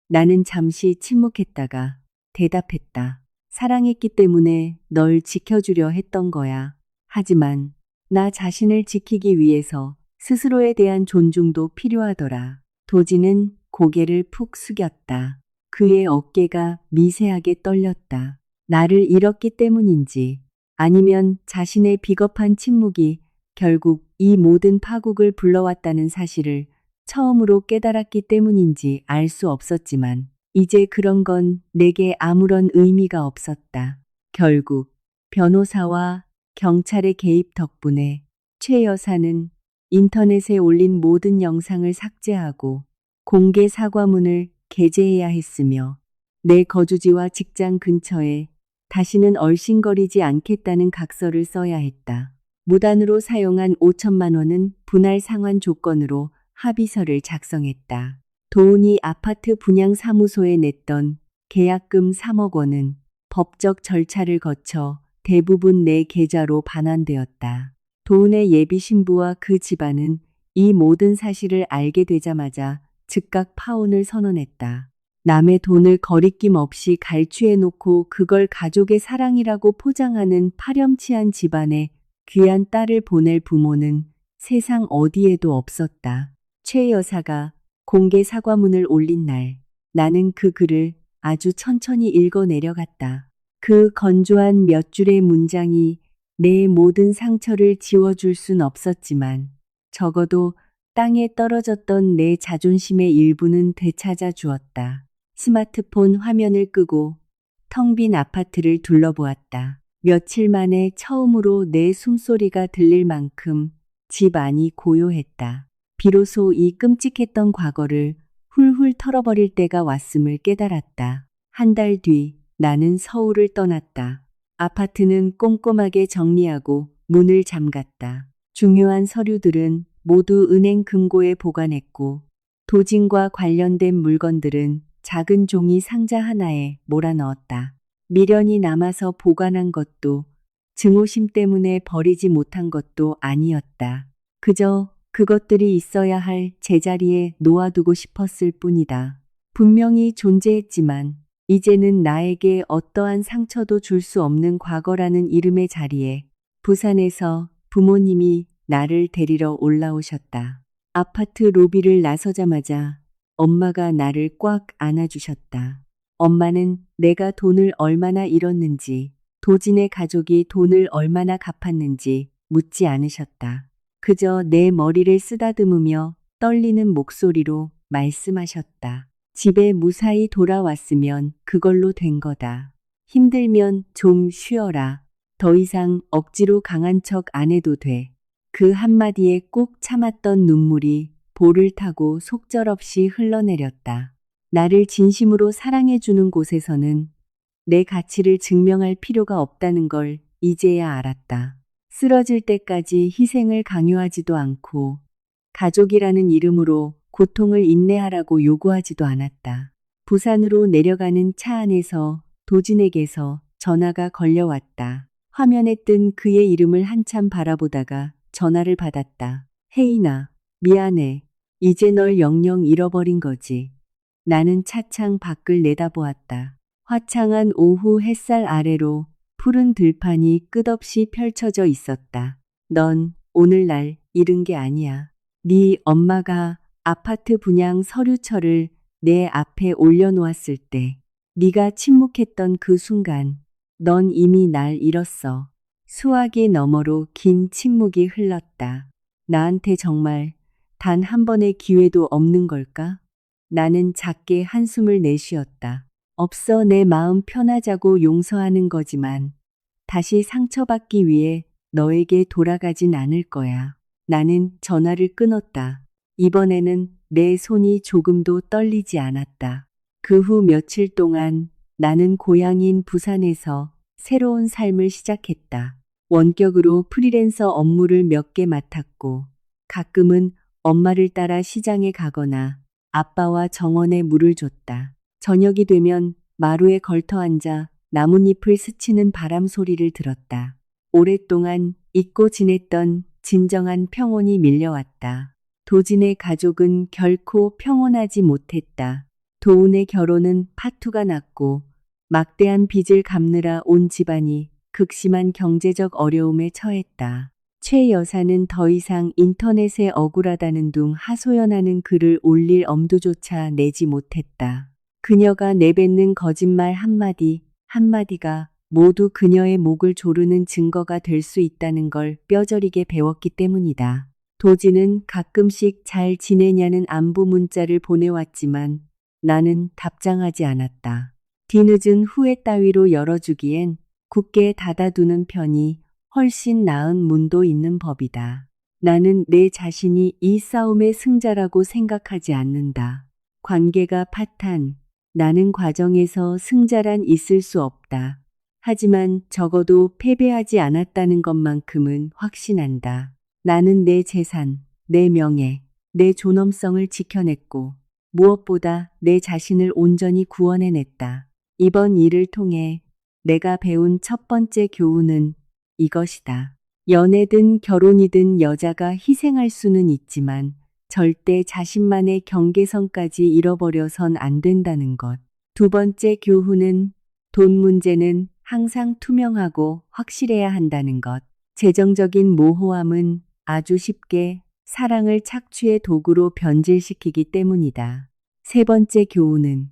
나는 잠시 침묵했다가 대답했다. 사랑했기 때문에 널 지켜주려 했던 거야. 하지만 나 자신을 지키기 위해서 스스로에 대한 존중도 필요하더라. 도지는 고개를 푹 숙였다. 그의 어깨가 미세하게 떨렸다. 나를 잃었기 때문인지, 아니면 자신의 비겁한 침묵이 결국 이 모든 파국을 불러왔다는 사실을 처음으로 깨달았기 때문인지 알 수 없었지만, 이제 그런 건 내게 아무런 의미가 없었다. 결국 변호사와 경찰의 개입 덕분에 최 여사는 인터넷에 올린 모든 영상을 삭제하고 공개 사과문을 게재해야 했으며, 내 거주지와 직장 근처에 다시는 얼씬거리지 않겠다는 각서를 써야 했다. 무단으로 사용한 5천만 원은 분할 상환 조건으로 합의서를 작성했다. 도훈이 아파트 분양 사무소에 냈던 계약금 3억 원은 법적 절차를 거쳐 대부분 내 계좌로 반환되었다. 도훈의 예비 신부와 그 집안은 이 모든 사실을 알게 되자마자 즉각 파혼을 선언했다. 남의 돈을 거리낌 없이 갈취해놓고 그걸 가족의 사랑이라고 포장하는 파렴치한 집안에 귀한 딸을 보낼 부모는 세상 어디에도 없었다. 최 여사가 공개 사과문을 올린 날, 나는 그 글을 아주 천천히 읽어 내려갔다. 그 건조한 몇 줄의 문장이 내 모든 상처를 지워줄 순 없었지만, 적어도 땅에 떨어졌던 내 자존심의 일부는 되찾아 주었다. 스마트폰 화면을 끄고 텅 빈 아파트를 둘러보았다. 며칠 만에 처음으로 내 숨소리가 들릴 만큼 집 안이 고요했다. 비로소 이 끔찍했던 과거를 훌훌 털어버릴 때가 왔음을 깨달았다. 한 달 뒤 나는 서울을 떠났다. 아파트는 꼼꼼하게 정리하고 문을 잠갔다. 중요한 서류들은 모두 은행 금고에 보관했고, 도진과 관련된 물건들은 작은 종이 상자 하나에 몰아넣었다. 미련이 남아서 보관한 것도, 증오심 때문에 버리지 못한 것도 아니었다. 그저 그것들이 있어야 할 제자리에 놓아두고 싶었을 뿐이다. 분명히 존재했지만 이제는 나에게 어떠한 상처도 줄 수 없는 과거라는 이름의 자리에 부산에서 부모님이 나를 데리러 올라오셨다. 아파트 로비를 나서자마자 엄마가 나를 꽉 안아주셨다. 엄마는 내가 돈을 얼마나 잃었는지, 도진의 가족이 돈을 얼마나 갚았는지 묻지 않으셨다. 그저 내 머리를 쓰다듬으며 떨리는 목소리로 말씀하셨다. 집에 무사히 돌아왔으면 그걸로 된 거다. 힘들면 좀 쉬어라. 더 이상 억지로 강한 척 안 해도 돼. 그 한마디에 꾹 참았던 눈물이 볼을 타고 속절없이 흘러내렸다. 나를 진심으로 사랑해주는 곳에서는 내 가치를 증명할 필요가 없다는 걸 이제야 알았다. 쓰러질 때까지 희생을 강요하지도 않고, 가족이라는 이름으로 고통을 인내하라고 요구하지도 않았다. 부산으로 내려가는 차 안에서 도진에게서 전화가 걸려왔다. 화면에 뜬 그의 이름을 한참 바라보다가 전화를 받았다. 혜인아, 미안해. 이제 널 영영 잃어버린 거지. 나는 차창 밖을 내다보았다. 화창한 오후 햇살 아래로 푸른 들판이 끝없이 펼쳐져 있었다. 넌 오늘날 잃은 게 아니야. 네 엄마가 아파트 분양 서류철을 내 앞에 올려놓았을 때, 네가 침묵했던 그 순간, 넌 이미 날 잃었어. 수화기 너머로 긴 침묵이 흘렀다. 나한테 정말 단 한 번의 기회도 없는 걸까? 나는 작게 한숨을 내쉬었다. 없어. 내 마음 편하자고 용서하는 거지만 다시 상처받기 위해 너에게 돌아가진 않을 거야. 나는 전화를 끊었다. 이번에는 내 손이 조금도 떨리지 않았다. 그 후 며칠 동안 나는 고향인 부산에서 새로운 삶을 시작했다. 원격으로 프리랜서 업무를 몇 개 맡았고, 가끔은 엄마를 따라 시장에 가거나 아빠와 정원에 물을 줬다. 저녁이 되면 마루에 걸터 앉아 나뭇잎을 스치는 바람 소리를 들었다. 오랫동안 잊고 지냈던 진정한 평온이 밀려왔다. 도진의 가족은 결코 평온하지 못했다. 도운의 결혼은 파투가 났고 막대한 빚을 갚느라 온 집안이 극심한 경제적 어려움에 처했다. 최 여사는 더 이상 인터넷에 억울하다는 둥 하소연하는 글을 올릴 엄두조차 내지 못했다. 그녀가 내뱉는 거짓말 한마디 한마디가 모두 그녀의 목을 조르는 증거가 될 수 있다는 걸 뼈저리게 배웠기 때문이다. 도진은 가끔씩 잘 지내냐는 안부 문자를 보내왔지만 나는 답장하지 않았다. 뒤늦은 후회 따위로 열어주기엔 굳게 닫아두는 편이 훨씬 나은 문도 있는 법이다. 나는 내 자신이 이 싸움의 승자라고 생각하지 않는다. 관계가 파탄, 나는 과정에서 승자란 있을 수 없다. 하지만 적어도 패배하지 않았다는 것만큼은 확신한다. 나는 내 재산, 내 명예, 내 존엄성을 지켜냈고 무엇보다 내 자신을 온전히 구원해냈다. 이번 일을 통해 내가 배운 첫 번째 교훈은 이것이다. 연애든 결혼이든 여자가 희생할 수는 있지만 절대 자신만의 경계선까지 잃어버려선 안 된다는 것. 두 번째 교훈은 돈 문제는 항상 투명하고 확실해야 한다는 것. 재정적인 모호함은 아주 쉽게 사랑을 착취의 도구로 변질시키기 때문이다. 세 번째 교훈은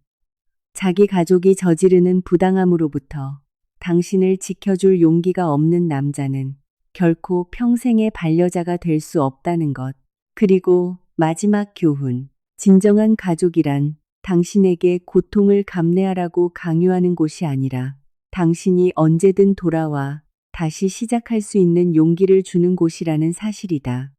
자기 가족이 저지르는 부당함으로부터 당신을 지켜줄 용기가 없는 남자는 결코 평생의 반려자가 될 수 없다는 것. 그리고 마지막 교훈. 진정한 가족이란 당신에게 고통을 감내하라고 강요하는 곳이 아니라 당신이 언제든 돌아와 다시 시작할 수 있는 용기를 주는 곳이라는 사실이다.